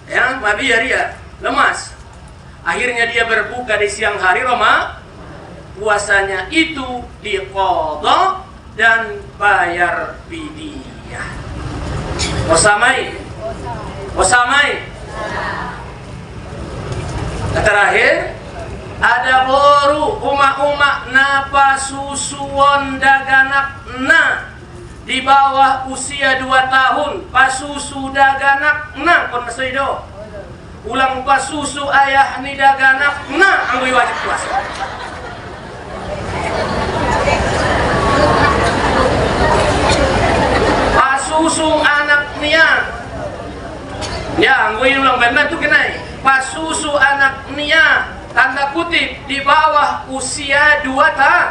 Ya, mabiyariya lemas. Akhirnya dia berbuka di siang hari puasanya itu diqadha dan bayar fidyah. Osamai. Terakhir ada boru uma-uma napa susuon daganak na di bawah usia 2 tahun pasusu daganak na kon masoido ulang pasusu ayah ni daganak na anggo wajib puasa. Pasusung anak niya, ya anggo ulang benar tu kenai. Pasusu anak niya, tanda kutip di bawah usia 2 tahun.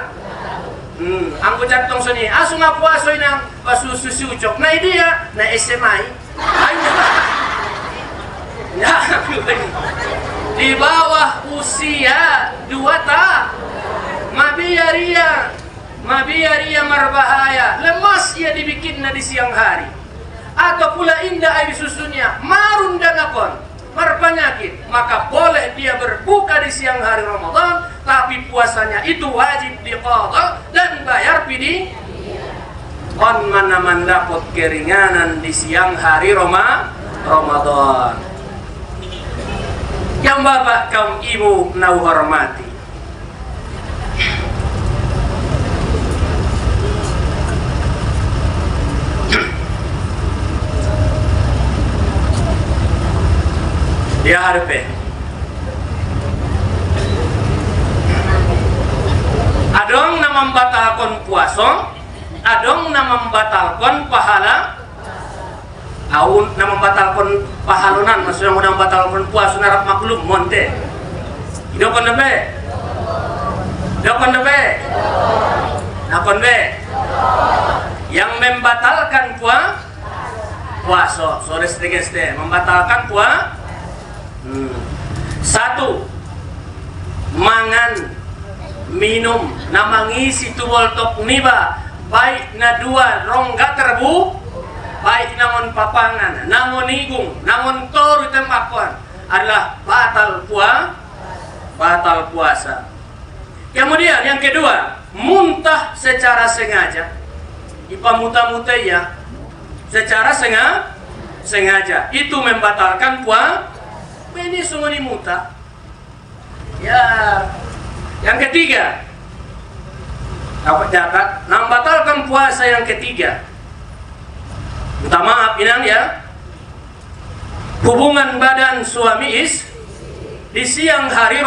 Anggo jatong sini asu ngapuaso inang pasusu sucok. Nah dia na SMA. Ayo. Ya, di bawah usia 2 tahun. Mabiaria marbahaya. Lemas ia dibikinna di siang hari. Atau pula indah air susunya marun dan akon berpenyakit, maka boleh dia berbuka di siang hari Ramadan, tapi puasanya itu wajib diqadha dan bayar fidi. On mana mendapat keringanan di siang hari Ramadan. Yang bapak kaum ibu nau hormati, dia harpe adong na membatalkan puasa, adong na membatalkan pahala, aun na membatalkan pahalunan, maksudnya mudah membatalkan puasa narap maklum monte. Idokon be, dokon be, nakon be, yang membatalkan puasa, sore sedikit membatalkan puasa. 1. Mangan minum na mangisi tuwal tok niba, baik na 2 rongga terbu, baik namun papangan, namun igung, namun toru tempakuan adalah batal puasa. Kemudian yang kedua, muntah secara sengaja. Ipamuta-muta ya, secara sengaja itu membatalkan puasa. Ini semua dimuta. Ya, yang ketiga, dapat catat, membatalkan puasa yang ketiga. Minta maaf inang ya. Hubungan badan suami di siang hari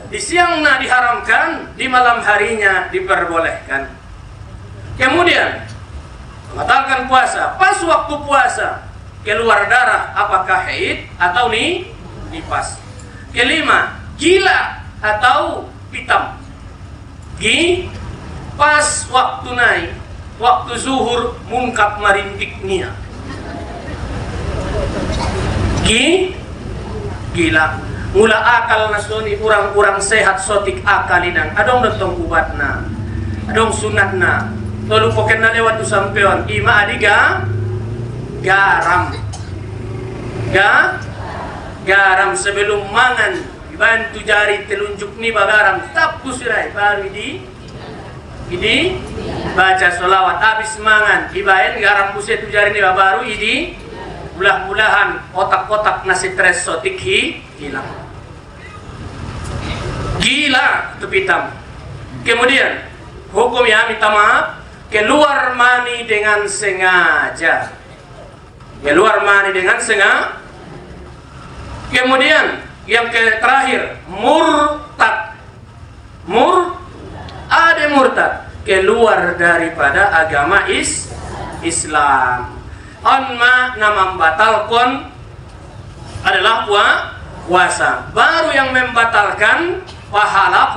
di siang diharamkan, di malam harinya diperbolehkan. Kemudian membatalkan puasa, pas waktu puasa keluar darah, apakah haid atau nifas. Kelima, gila atau pitam. Pas waktu naik, waktu zuhur mungkap marintik nia. Gila. Mula akal nasoni urang-urang sehat sotik akalinan. Adong datang ubatna, adong sunatna. Lalu poken na lewat usampeon ima adiga garam sebelum mangan dibantu jari telunjuk ni bagaram tapu sirai baru idi baca solawat habis mangan ibaen garam buset tu jari ni baru idi ulah-ulahan otak-otak nasi stres sotik hilang gila itu pitam. Kemudian hukum ya minta maaf, keluar mani dengan sengaja. Keluar mani dengan sengaja. Kemudian yang terakhir, murtad. Murtad keluar daripada agama Islam. Anma nama membatalkan adalah puasa. Baru yang membatalkan pahala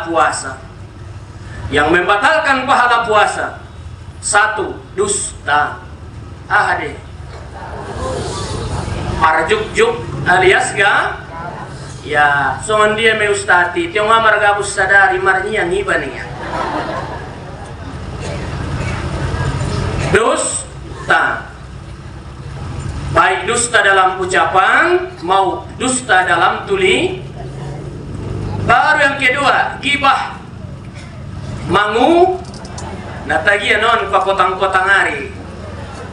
puasa. Yang membatalkan pahala puasa, 1. Dusta. Marjuk-juk alias ya soman dia me ustati tiong amar gabus sadari marnya ngiba nih. Dusta, baik dusta dalam ucapan mau dusta dalam tuli. Baru yang kedua, gibah, mangu natagi non pakotang-kotang hari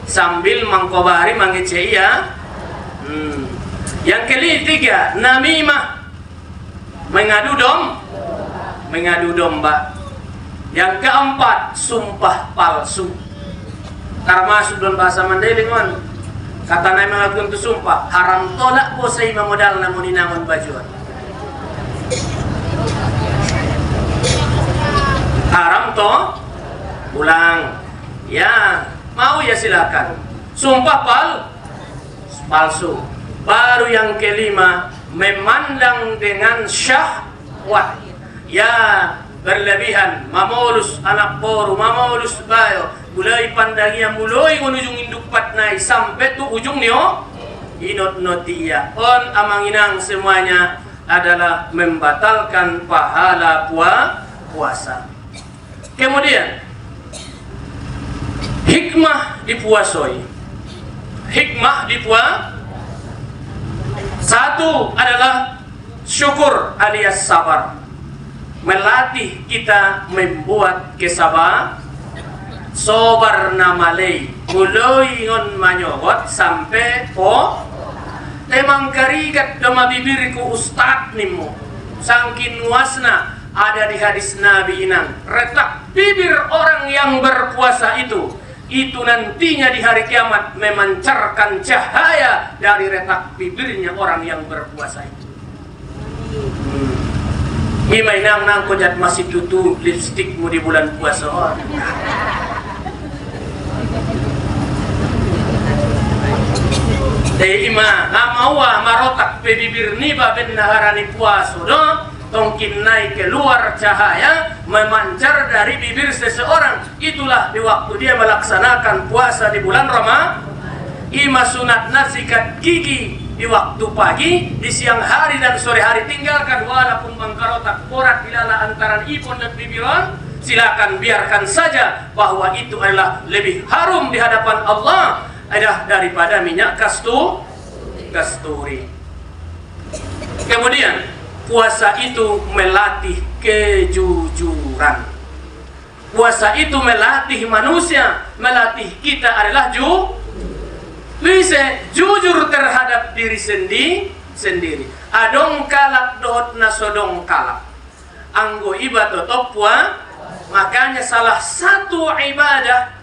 sambil mangkobari mangeceia. Yang ketiga, namimah, mengadu domba. Yang keempat, sumpah palsu. Termasuk dalam bahasa Mandailing, Kata naik melakukan tu sumpah, haram tolak po sa ima modal namun inangon bajuan. Haram to, ulang. Ya, mau ya silakan. Sumpah palsu. Baru yang kelima, memandang dengan syahwat. Ya, berlebihan, mamolus anak poru, mamolus bayo. Mulai pandangnya mulai ujung induk patnai sampai tu ujung nio inot notia. On amanginang semuanya adalah membatalkan pahala puasa. Kemudian hikmah dipuasoi. Satu adalah syukur alias sabar. Melatih kita membuat kesabaran. Sobar namalay mulai ngon manyogot sampai po temang karigat dama bibirku ustad nimu sangkin wasna ada di hadis Nabi inang retak bibir orang yang berpuasa itu nantinya di hari kiamat memancarkan cahaya dari retak bibirnya orang yang berpuasa itu. Mimay nang kojat masih tutup lipstikmu di bulan puasa. Ima ngamawa marotak pe bibir ni baben naharani puaso do tongkin naik keluar cahaya memancar dari bibir seseorang. Itulah di waktu dia melaksanakan puasa di bulan Ramadan. Ima sunat nasikat gigi di waktu pagi, di siang hari dan sore hari tinggalkan walaupun mangkarotak porak dilala antara ipon dan bibiran. Silakan biarkan saja bahwa itu adalah lebih harum di hadapan Allah daripada minyak kasturi. Kemudian puasa itu melatih kejujuran. Puasa itu melatih manusia, melatih kita adalah jujur terhadap diri sendiri. Adong kalak dohot nasodong kalak. Anggo iba totop puasa. Makanya salah satu ibadah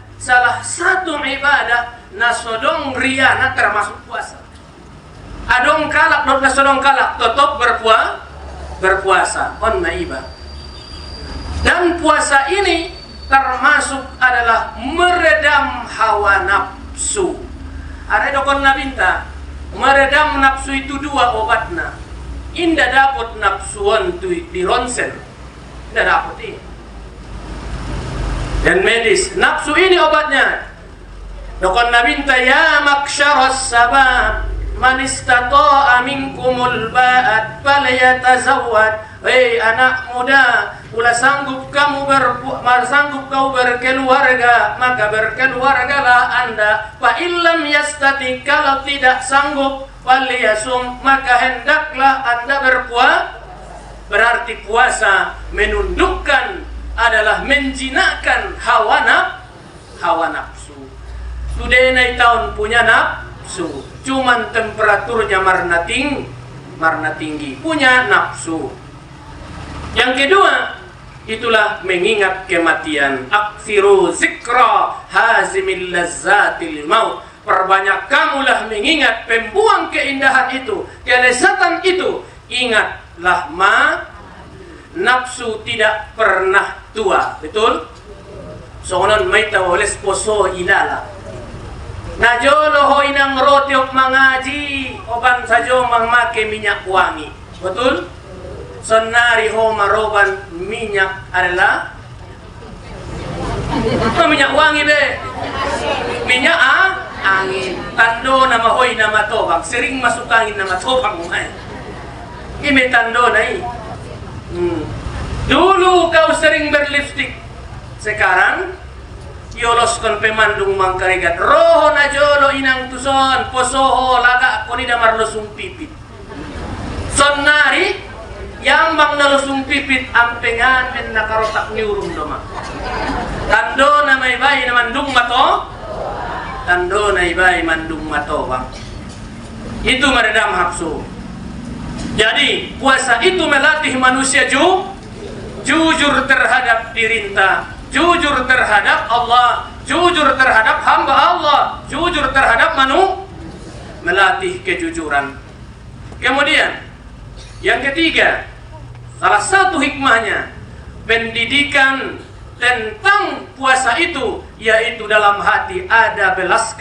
nasodong riana termasuk puasa. Adong kalak dot nasodong kalak totop berpuasa on naiba. Dan puasa ini termasuk adalah meredam hawa nafsu. Ada dokon nabinta meredam nafsu itu dua obatna. Indah dapat nafsuan tu di ronsen. Indah dapat ini. Dan medis, nafsu ini obatnya. Dokon nabinta ya maksyaras sabab man istata'a minkumul ba'at falyatazawwad. Hei anak muda, ulah sanggup kau berkeluarga, maka berkeluargalah Anda. Fa illam yastati, kalau tidak sanggup, falyasum, maka hendaklah Anda berpuasa. Berarti puasa menundukkan adalah menjinakkan hawa nafsu. Sudah tahun punya nafsu, cuman temperaturnya marna tinggi, punya nafsu. Yang kedua, itulah mengingat kematian. Aksiru zikra hazimil lazzatil maut. Perbanyak kamulah mengingat pembuang keindahan itu, kelezatan itu. Ingatlah nafsu tidak pernah tua. Betul? Soalnya maita oles poso ilala. Najolo hoy nang rotiok mangaji, oban sajo mangmake minyak wangi. Betul? Sonari ho maroban minyak adalah minyak wangi be. Minyak angin. Tando na mahoy na matobang. Sering masuk angin na matobang mo ay. Ime tando na Dulu kau sering berlipstik. Sekarang yolos kon pemandung mangkarigat. Roho na jolo inang tuson. Posoho laga koni damar losung pipit. Sonari yambang nalusung pipit ampengan men nakarotak niurung doma. Tando na may bayi na mandung mato. Tando na ibay mandung mato bang. Itu meredam nafsu. Jadi puasa itu melatih manusia jujur terhadap dirinta, jujur terhadap Allah, jujur terhadap hamba Allah, jujur terhadap melatih kejujuran. Kemudian yang ketiga, salah satu hikmahnya pendidikan tentang puasa itu, yaitu dalam hati ada belas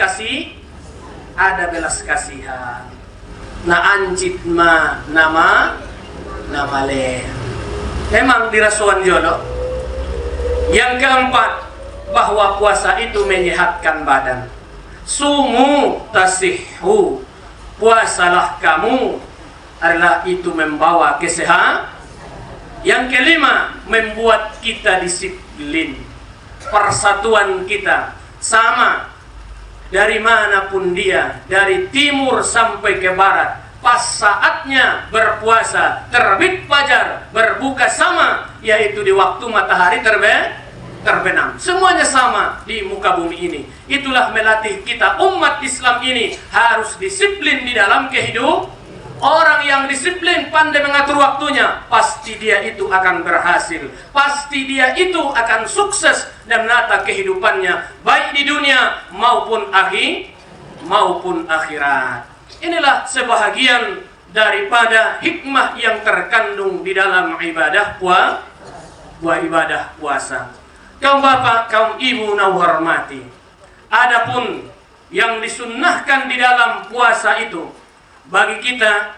kasihan. Na anjit ma nama le. Memang dirasuan jodoh. Yang keempat, bahwa puasa itu menyehatkan badan. Sumu tasihhu, puasalah kamu, adalah itu membawa kesehatan. Yang kelima, membuat kita disiplin. Persatuan kita sama dari manapun dia, dari timur sampai ke barat. Pas saatnya berpuasa, terbit fajar, berbuka sama, yaitu di waktu matahari terbenam. Semuanya sama di muka bumi ini. Itulah melatih kita umat Islam ini harus disiplin di dalam kehidupan. Orang yang disiplin, pandai mengatur waktunya, pasti dia itu akan berhasil. Pasti dia itu akan sukses dan menata kehidupannya, baik di dunia maupun akhirat. Inilah sebahagian daripada hikmah yang terkandung di dalam ibadah puasa. Kaum bapak, kaum ibu na hormati. Adapun yang disunnahkan di dalam puasa itu, bagi kita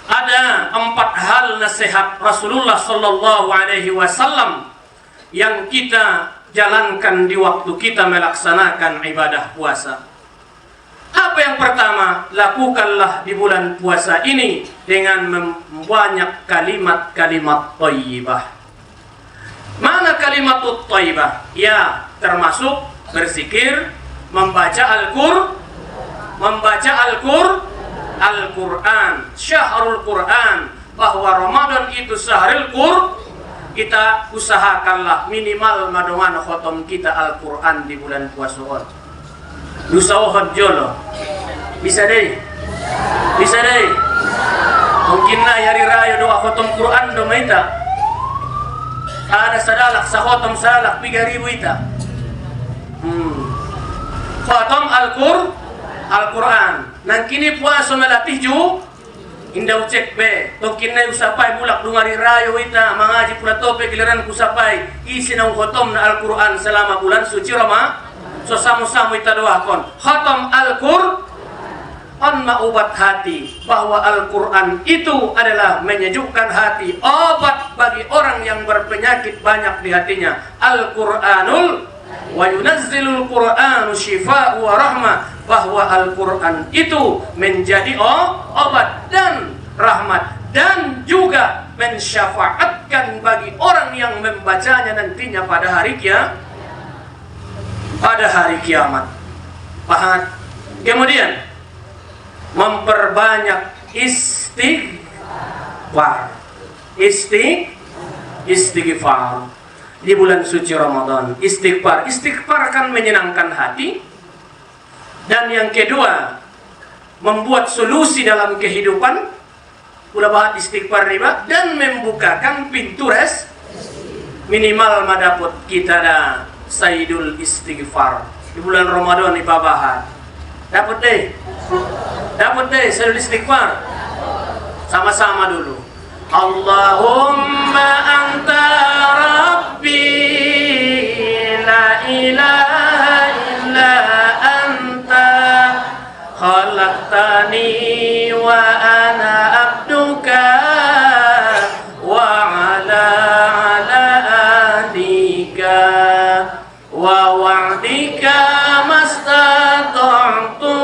ada 4 hal nasihat Rasulullah sallallahu alaihi wasallam yang kita jalankan di waktu kita melaksanakan ibadah puasa. Apa yang pertama? Lakukanlah di bulan puasa ini dengan membanyak kalimat-kalimat thayyibah. Mana kalimat thayyibah? Ya, termasuk berzikir, membaca Al-Quran, syahrul Quran, bahwa Ramadan itu syahrul Quran. Kita usahakanlah minimal madoman khotom kita Al-Quran di bulan puasa. Usahakan jolo. Bisa deh. Mungkin na hari raya doa khotom Quran do maita. Ada sadalak sa khotom salak 3.000 ita. Khotom Al-Quran. Nang kini puasa melatih ju indah ucek be. Tokin na usapai bulak dungari rayo ita mangaji pula tope giliran kusapai isi nang khotom na Al-Quran selama bulan suci Ramadan. So samu-samu ita doakon khotom Al-Quran maubat hati, bahwa Al-Quran itu adalah menyejukkan hati, obat bagi orang yang berpenyakit banyak di hatinya. Al-Quranul wa yunazzilul Qur'anu syifa'u wa rahmah, bahwa Al-Quran itu menjadi obat dan rahmat, dan juga mensyafaatkan bagi orang yang membacanya nantinya pada hari kiamat. Paham? Kemudian memperbanyak istighfar di bulan suci Ramadan. Istighfar kan menyenangkan hati. Dan yang kedua, membuat solusi dalam kehidupan. Ulah bahas istighfar riba, dan membukakan pintu minimal madapot kita dah Sayyidul Istighfar di bulan Ramadan ibabahat. Dapat deh Sayyidul Istighfar. Sama-sama dulu. Allahumma anta rabbi la ilaha illa anta khalaqtani wa ana abduka wa ala ahdika wa wa'dika mastata'tu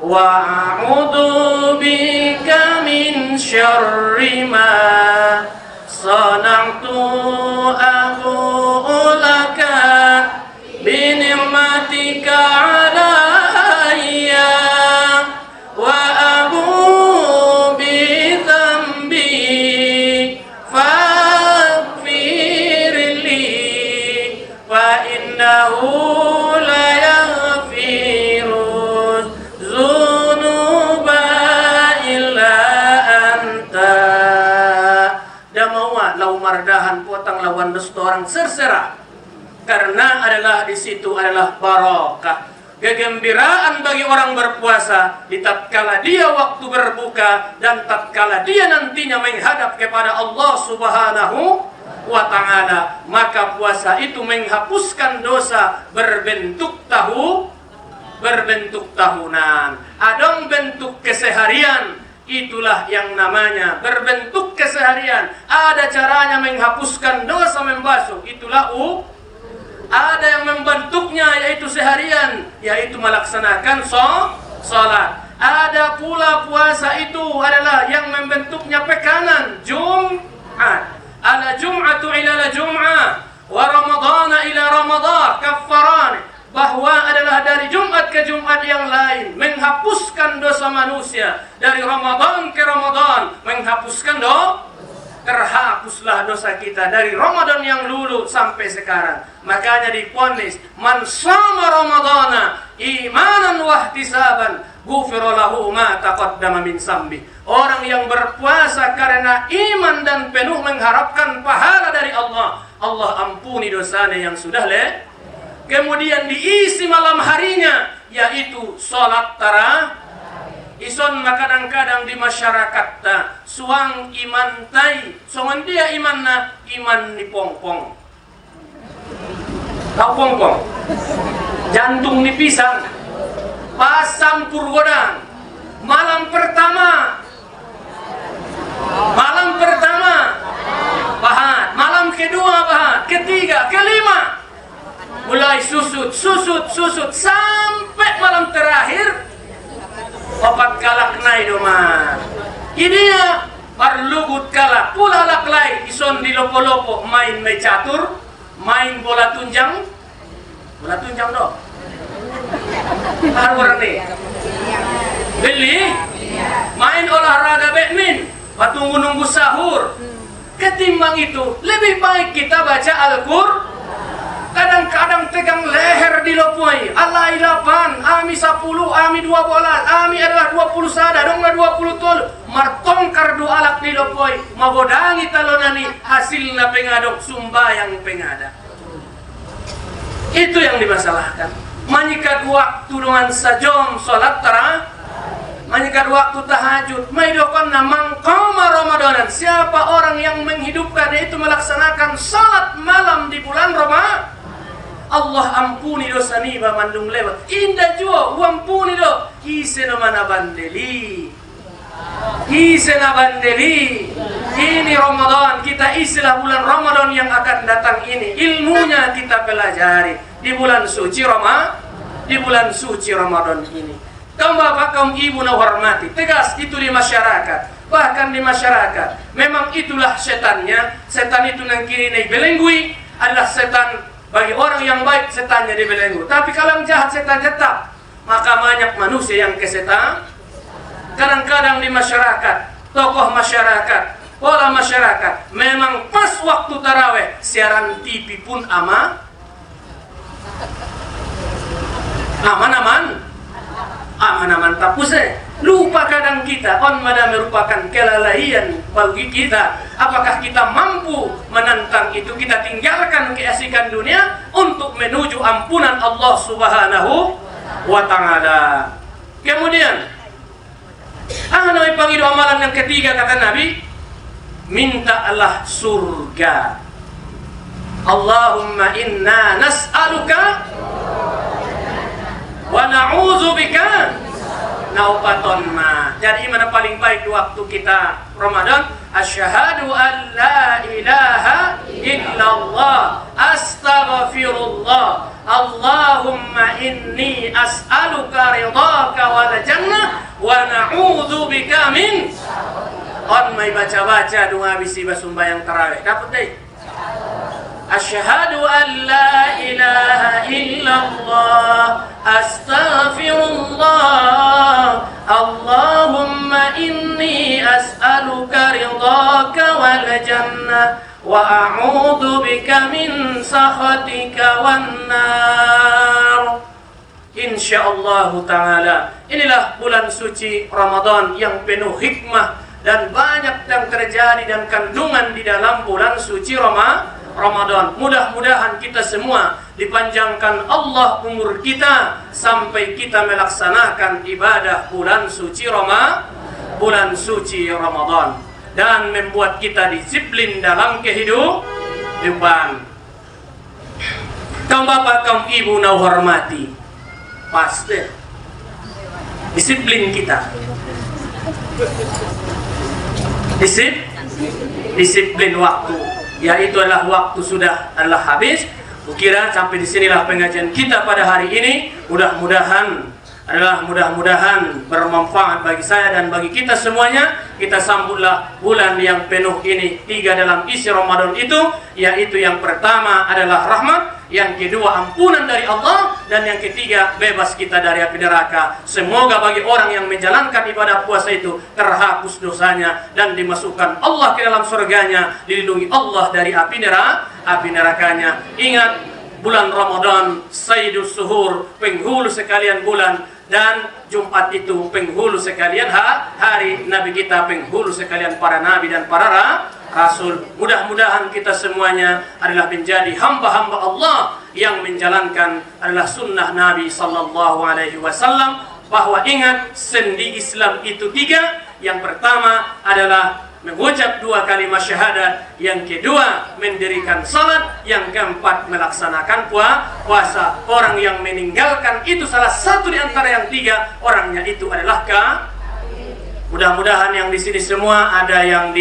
wa a'udzu bika min syarri ma sana'tu abu'u laka bi ni'matika 'alayya wa abu'u bi dhanbi faghfirli fa innahu la yaghfiru dzunuba illa anta. Damawa lau mardahan potang lawan restoran serserah, karena adalah di situ adalah barokah. kegembiraan bagi orang berpuasa di tatkala dia waktu berbuka dan tatkala dia nantinya menghadap kepada Allah Subhanahu wa ta'ala. Maka puasa itu menghapuskan dosa berbentuk tahunan. Adong bentuk keseharian, itulah yang namanya berbentuk keseharian. Ada caranya menghapuskan dosa membasuh, itulah ada yang membentuknya yaitu seharian, yaitu melaksanakan salat. Ada pula puasa itu adalah yang membentuknya pekanan, Jum'at. Ala Jum'atu ila Jum'ah wa Ramadana ila Ramadan kaffaran, bahwa adalah dari Jumat ke Jumat yang lain menghapuskan dosa manusia, dari Ramadan ke Ramadan menghapuskan terhapuslah dosa kita dari Ramadan yang dulu sampai sekarang. Makanya diponis man shama Ramadana imanan wa ihtisaban ghufira lahu ma taqaddama min zambi. Orang yang berpuasa karena iman dan penuh mengharapkan pahala dari Allah, Allah ampuni dosanya yang sudah kemudian diisi malam harinya, yaitu sholat tarawih. Ison kadang-kadang di masyarakat ta suang iman tai, songan dia iman ni pongpong. Tahu pongpong? Jantung ni pisang. Pasang purgodang. Malam pertama bahat, malam kedua bahat, ketiga, kelima mulai susut sampai malam terakhir opat kalak nai doma. Ini ya parlugut kalak pula laklai ison di lopo-lopo main catur, main bola tunjang do. Orang nih beli main olahraga badminton, waktu nunggu sahur. Ketimbang itu lebih baik kita baca Al-Qur'an. Kadang-kadang tegang leher dilopoi. Allah 8, ami 10, ami 12, ami adalah 20 sada, donglah 20 tol. Martongkar dua alak dilopoi. Mabodangi talonani hasilna pengadok sumbayang pengada. Itu yang dimasalahkan. Manyikat waktu dengan sajom salat tarawih, manyikat waktu tahajud, maidokon namang qama Ramadanan. Siapa orang yang menghidupkan, yaitu melaksanakan salat malam di bulan Ramadan, Allah ampuni dosa ni ba mandung lewat. Indah jua ampuni do. Hisena mana bandeli. Ini Ramadan, kita istilah bulan Ramadan yang akan datang ini. Ilmunya kita pelajari di bulan suci Ramadan ini. Kaum bapak, kaum ibu na hormati, tegas itu di masyarakat. Bahkan di masyarakat, memang itulah setannya. Setan itu yang kini belengui adalah setan. Bagi orang yang baik setannya dibelenggu. Tapi kalau yang jahat setan tetap. Maka banyak manusia yang kesetan. Kadang-kadang di masyarakat, tokoh masyarakat, pola masyarakat, memang pas waktu taraweh siaran TV pun aman. Tapuse. Lupa kadang kita, on mana merupakan kelalaian bagi kita. Apakah kita mampu menantang itu? Kita tinggalkan keasikan dunia untuk menuju ampunan Allah Subhanahu wa ta'ala. Kemudian, panggil amalan yang ketiga kata Nabi, mintalah surga. Allahumma inna nas'aluka wa na'udzubika naupaton ma. Jadi mana paling baik di waktu kita Ramadan? Asyhadu an la ilaha illallah, astaghfirullah, Allahumma inni as'aluka ridhaka wal jannah wa na'udzubika min. On mai baca-baca doa bisi basumbayang tarawih. Dapat deh. Asyhadu an la ilaha illallah, astaghfirullah, Allahumma inni as'aluka ridhaka wal jannah wa a'udzu bika min sakhatika wan nar. Insyaallah taala inilah bulan suci Ramadan yang penuh hikmah dan banyak yang terjadi dan kandungan di dalam bulan suci Ramadan Ramadan. Mudah-mudahan kita semua dipanjangkan Allah umur kita sampai kita melaksanakan ibadah bulan suci Ramadan dan membuat kita disiplin dalam kehidupan. Kaum bapak, kaum ibu na hormati, pasti disiplin kita. Disiplin waktu, yaitu adalah waktu sudah adalah habis. Kukira sampai di sinilah pengajian kita pada hari ini. Mudah-mudahan bermanfaat bagi saya dan bagi kita semuanya. Kita sambutlah bulan yang penuh ini. 3 dalam isi Ramadan itu, yaitu yang pertama adalah rahmat, yang kedua ampunan dari Allah, dan yang ketiga bebas kita dari api neraka. Semoga bagi orang yang menjalankan ibadah puasa itu terhapus dosanya dan dimasukkan Allah ke dalam surganya, dilindungi Allah dari api nerakanya. Ingat, bulan Ramadan Sayyidus Suhur, penghulu sekalian bulan, dan Jumat itu penghulu sekalian hari Nabi kita, penghulu sekalian para nabi dan para rasul. Mudah-mudahan kita semuanya adalah menjadi hamba-hamba Allah yang menjalankan adalah sunnah Nabi sallallahu alaihi wasallam. Bahwa ingat, sendi Islam itu 3. Yang pertama adalah mengucap 2 kalimat syahadat, yang kedua mendirikan salat, yang keempat melaksanakan puasa. Orang yang meninggalkan itu salah satu di antara yang 3, orangnya itu adalah Mudah-mudahan yang di sini semua ada yang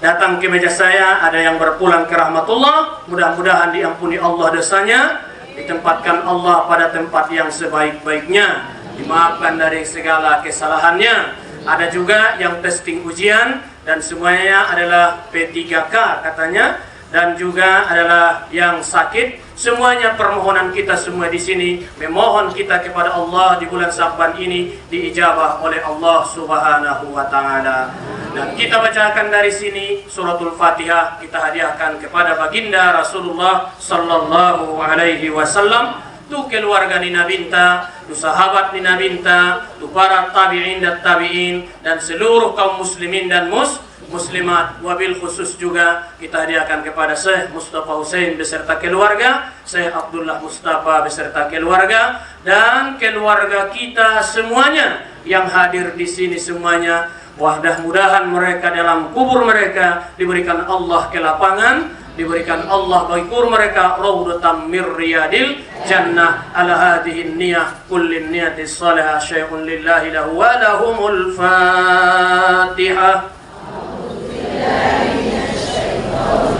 datang ke meja saya, ada yang berpulang ke rahmatullah. Mudah-mudahan diampuni Allah dosanya, ditempatkan Allah pada tempat yang sebaik-baiknya, dimaafkan dari segala kesalahannya. Ada juga yang testing ujian dan semuanya adalah P3K katanya, dan juga adalah yang sakit. Semuanya permohonan kita semua di sini, memohon kita kepada Allah di bulan Sya'ban ini diijabah oleh Allah Subhanahu wa taala. Dan kita bacakan dari sini suratul Fatihah, kita hadiahkan kepada baginda Rasulullah sallallahu alaihi wasallam. Tu keluarga Nina Binta, tu sahabat Nina Binta, tu para tabi'in dan tabi'in, dan seluruh kaum muslimin dan muslimat. Wabil khusus juga kita hadiahkan kepada Syekh Mustafa Hussein beserta keluarga, Syekh Abdullah Mustafa beserta keluarga, dan keluarga kita semuanya yang hadir di sini semuanya. Mudah-mudahan mereka dalam kubur mereka diberikan Allah kelapangan, diberikan Allah bagi kubur mereka raudhatam mir riyadil jannah. Ala hadhihi niyah kullin niyati salihah syai'un lillahi lahu wa lahumul Fatihah.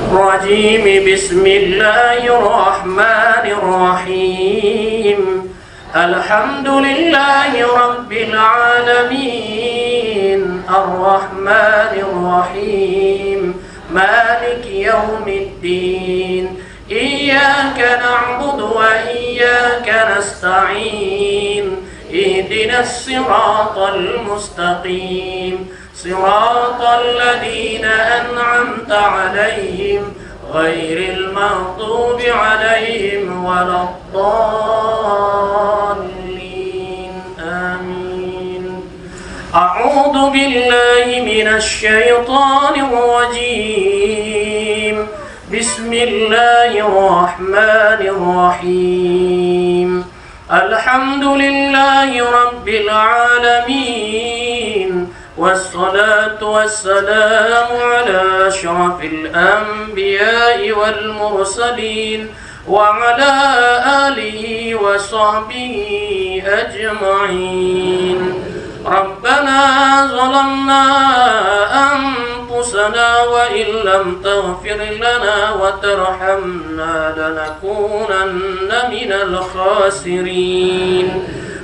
Rajim, bismillahirrahmanirrahim. Alhamdulillahi rabbil alamin, arrahmanir rahim, مالك يوم الدين. إياك نعبد وإياك نستعين. اهدنا الصراط المستقيم. صراط الذين أنعمت عليهم غير المغضوب عليهم ولا الضالين. آمين. أعوذ بالله من الشيطان الرجيم. بسم الله الرحمن الرحيم. الحمد لله رب العالمين، والصلاة والسلام على أشرف الأنبياء والمرسلين وعلى آله وصحبه أجمعين. ربنا ظلمنا أنفسنا وإن لم تغفر لنا وترحمنا لنكونن من الخاسرين.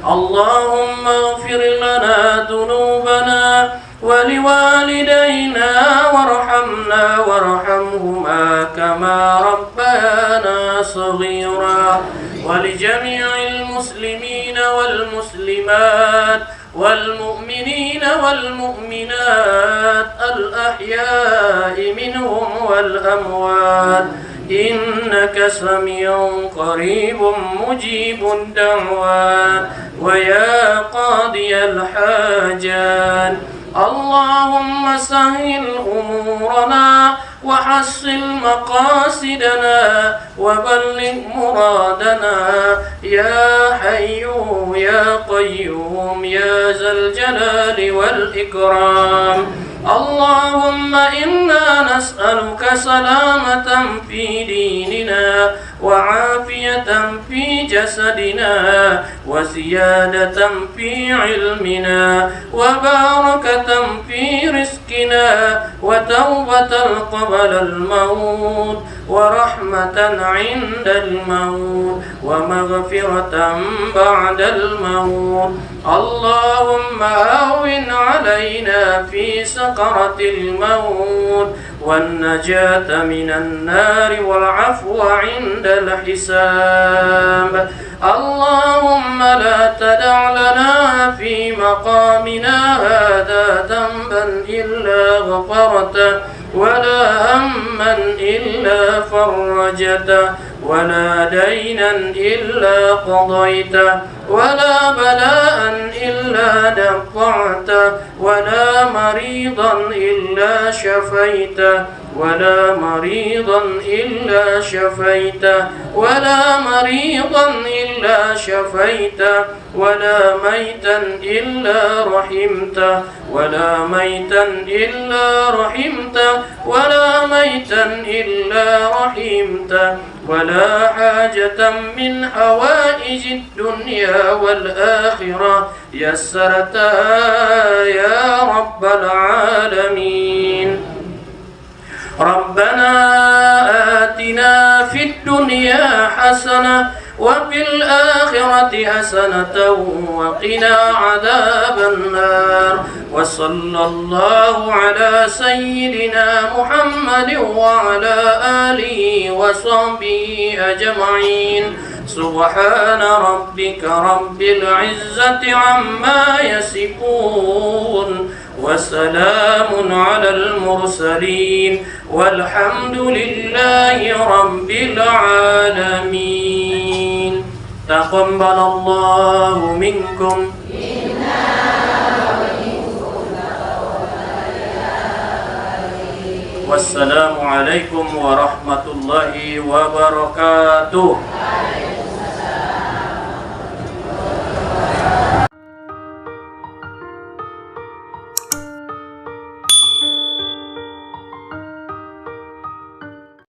اللهم اغفر لنا ذنوبنا ولوالدينا وارحمنا وارحمهما كما ربيانا صغيرا، ولجميع المسلمين والمسلمات والمؤمنين والمؤمنات الأحياء منهم والأموات، إنك سميع قريب مجيب الدعوات ويا قاضي الحاجات. اللهم سهل أمورنا وحصل مقاصدنا وبلغ مرادنا يا حي يا قيوم يا ذا الجلال والإكرام. اللهم إنا نسألك سلامة في ديننا وعافية في جسدنا وزيادة في علمنا وبركة في رزقنا وتوبة قبل الموت ورحمة عند الموت ومغفرة بعد الموت. اللهم هون علينا في سكرة الموت والنجاة من النار والعفو عند الحساب. اللهم لا تدع لنا في مقامنا هذا ذنبا إلا غفرته ولا هما إلا فرجته ولا دينا إلا قضيته ولا بلاء إلا دفعته ولا مريضا إلا شفيته ولا مريضا إلا شفيته ولا مريضا إلا شفيته ولا ميتا إلا رحمته ولا ميتا إلا رحمته ولا ميتا إلا رحمته ولا حاجة من حوائج الدنيا والآخرة يسرتها يا رب العالمين. ربنا آتنا في الدنيا حسنة وفي الآخرة حسنة وقنا عذاب النار. وصلى الله على سيدنا محمد وعلى آله وصحبه أجمعين. سبحان ربك رب العزة عما يصفون وسلام على المرسلين والحمد لله رب العالمين. تقبل الله منكم. والسلام عليكم ورحمة الله وبركاته.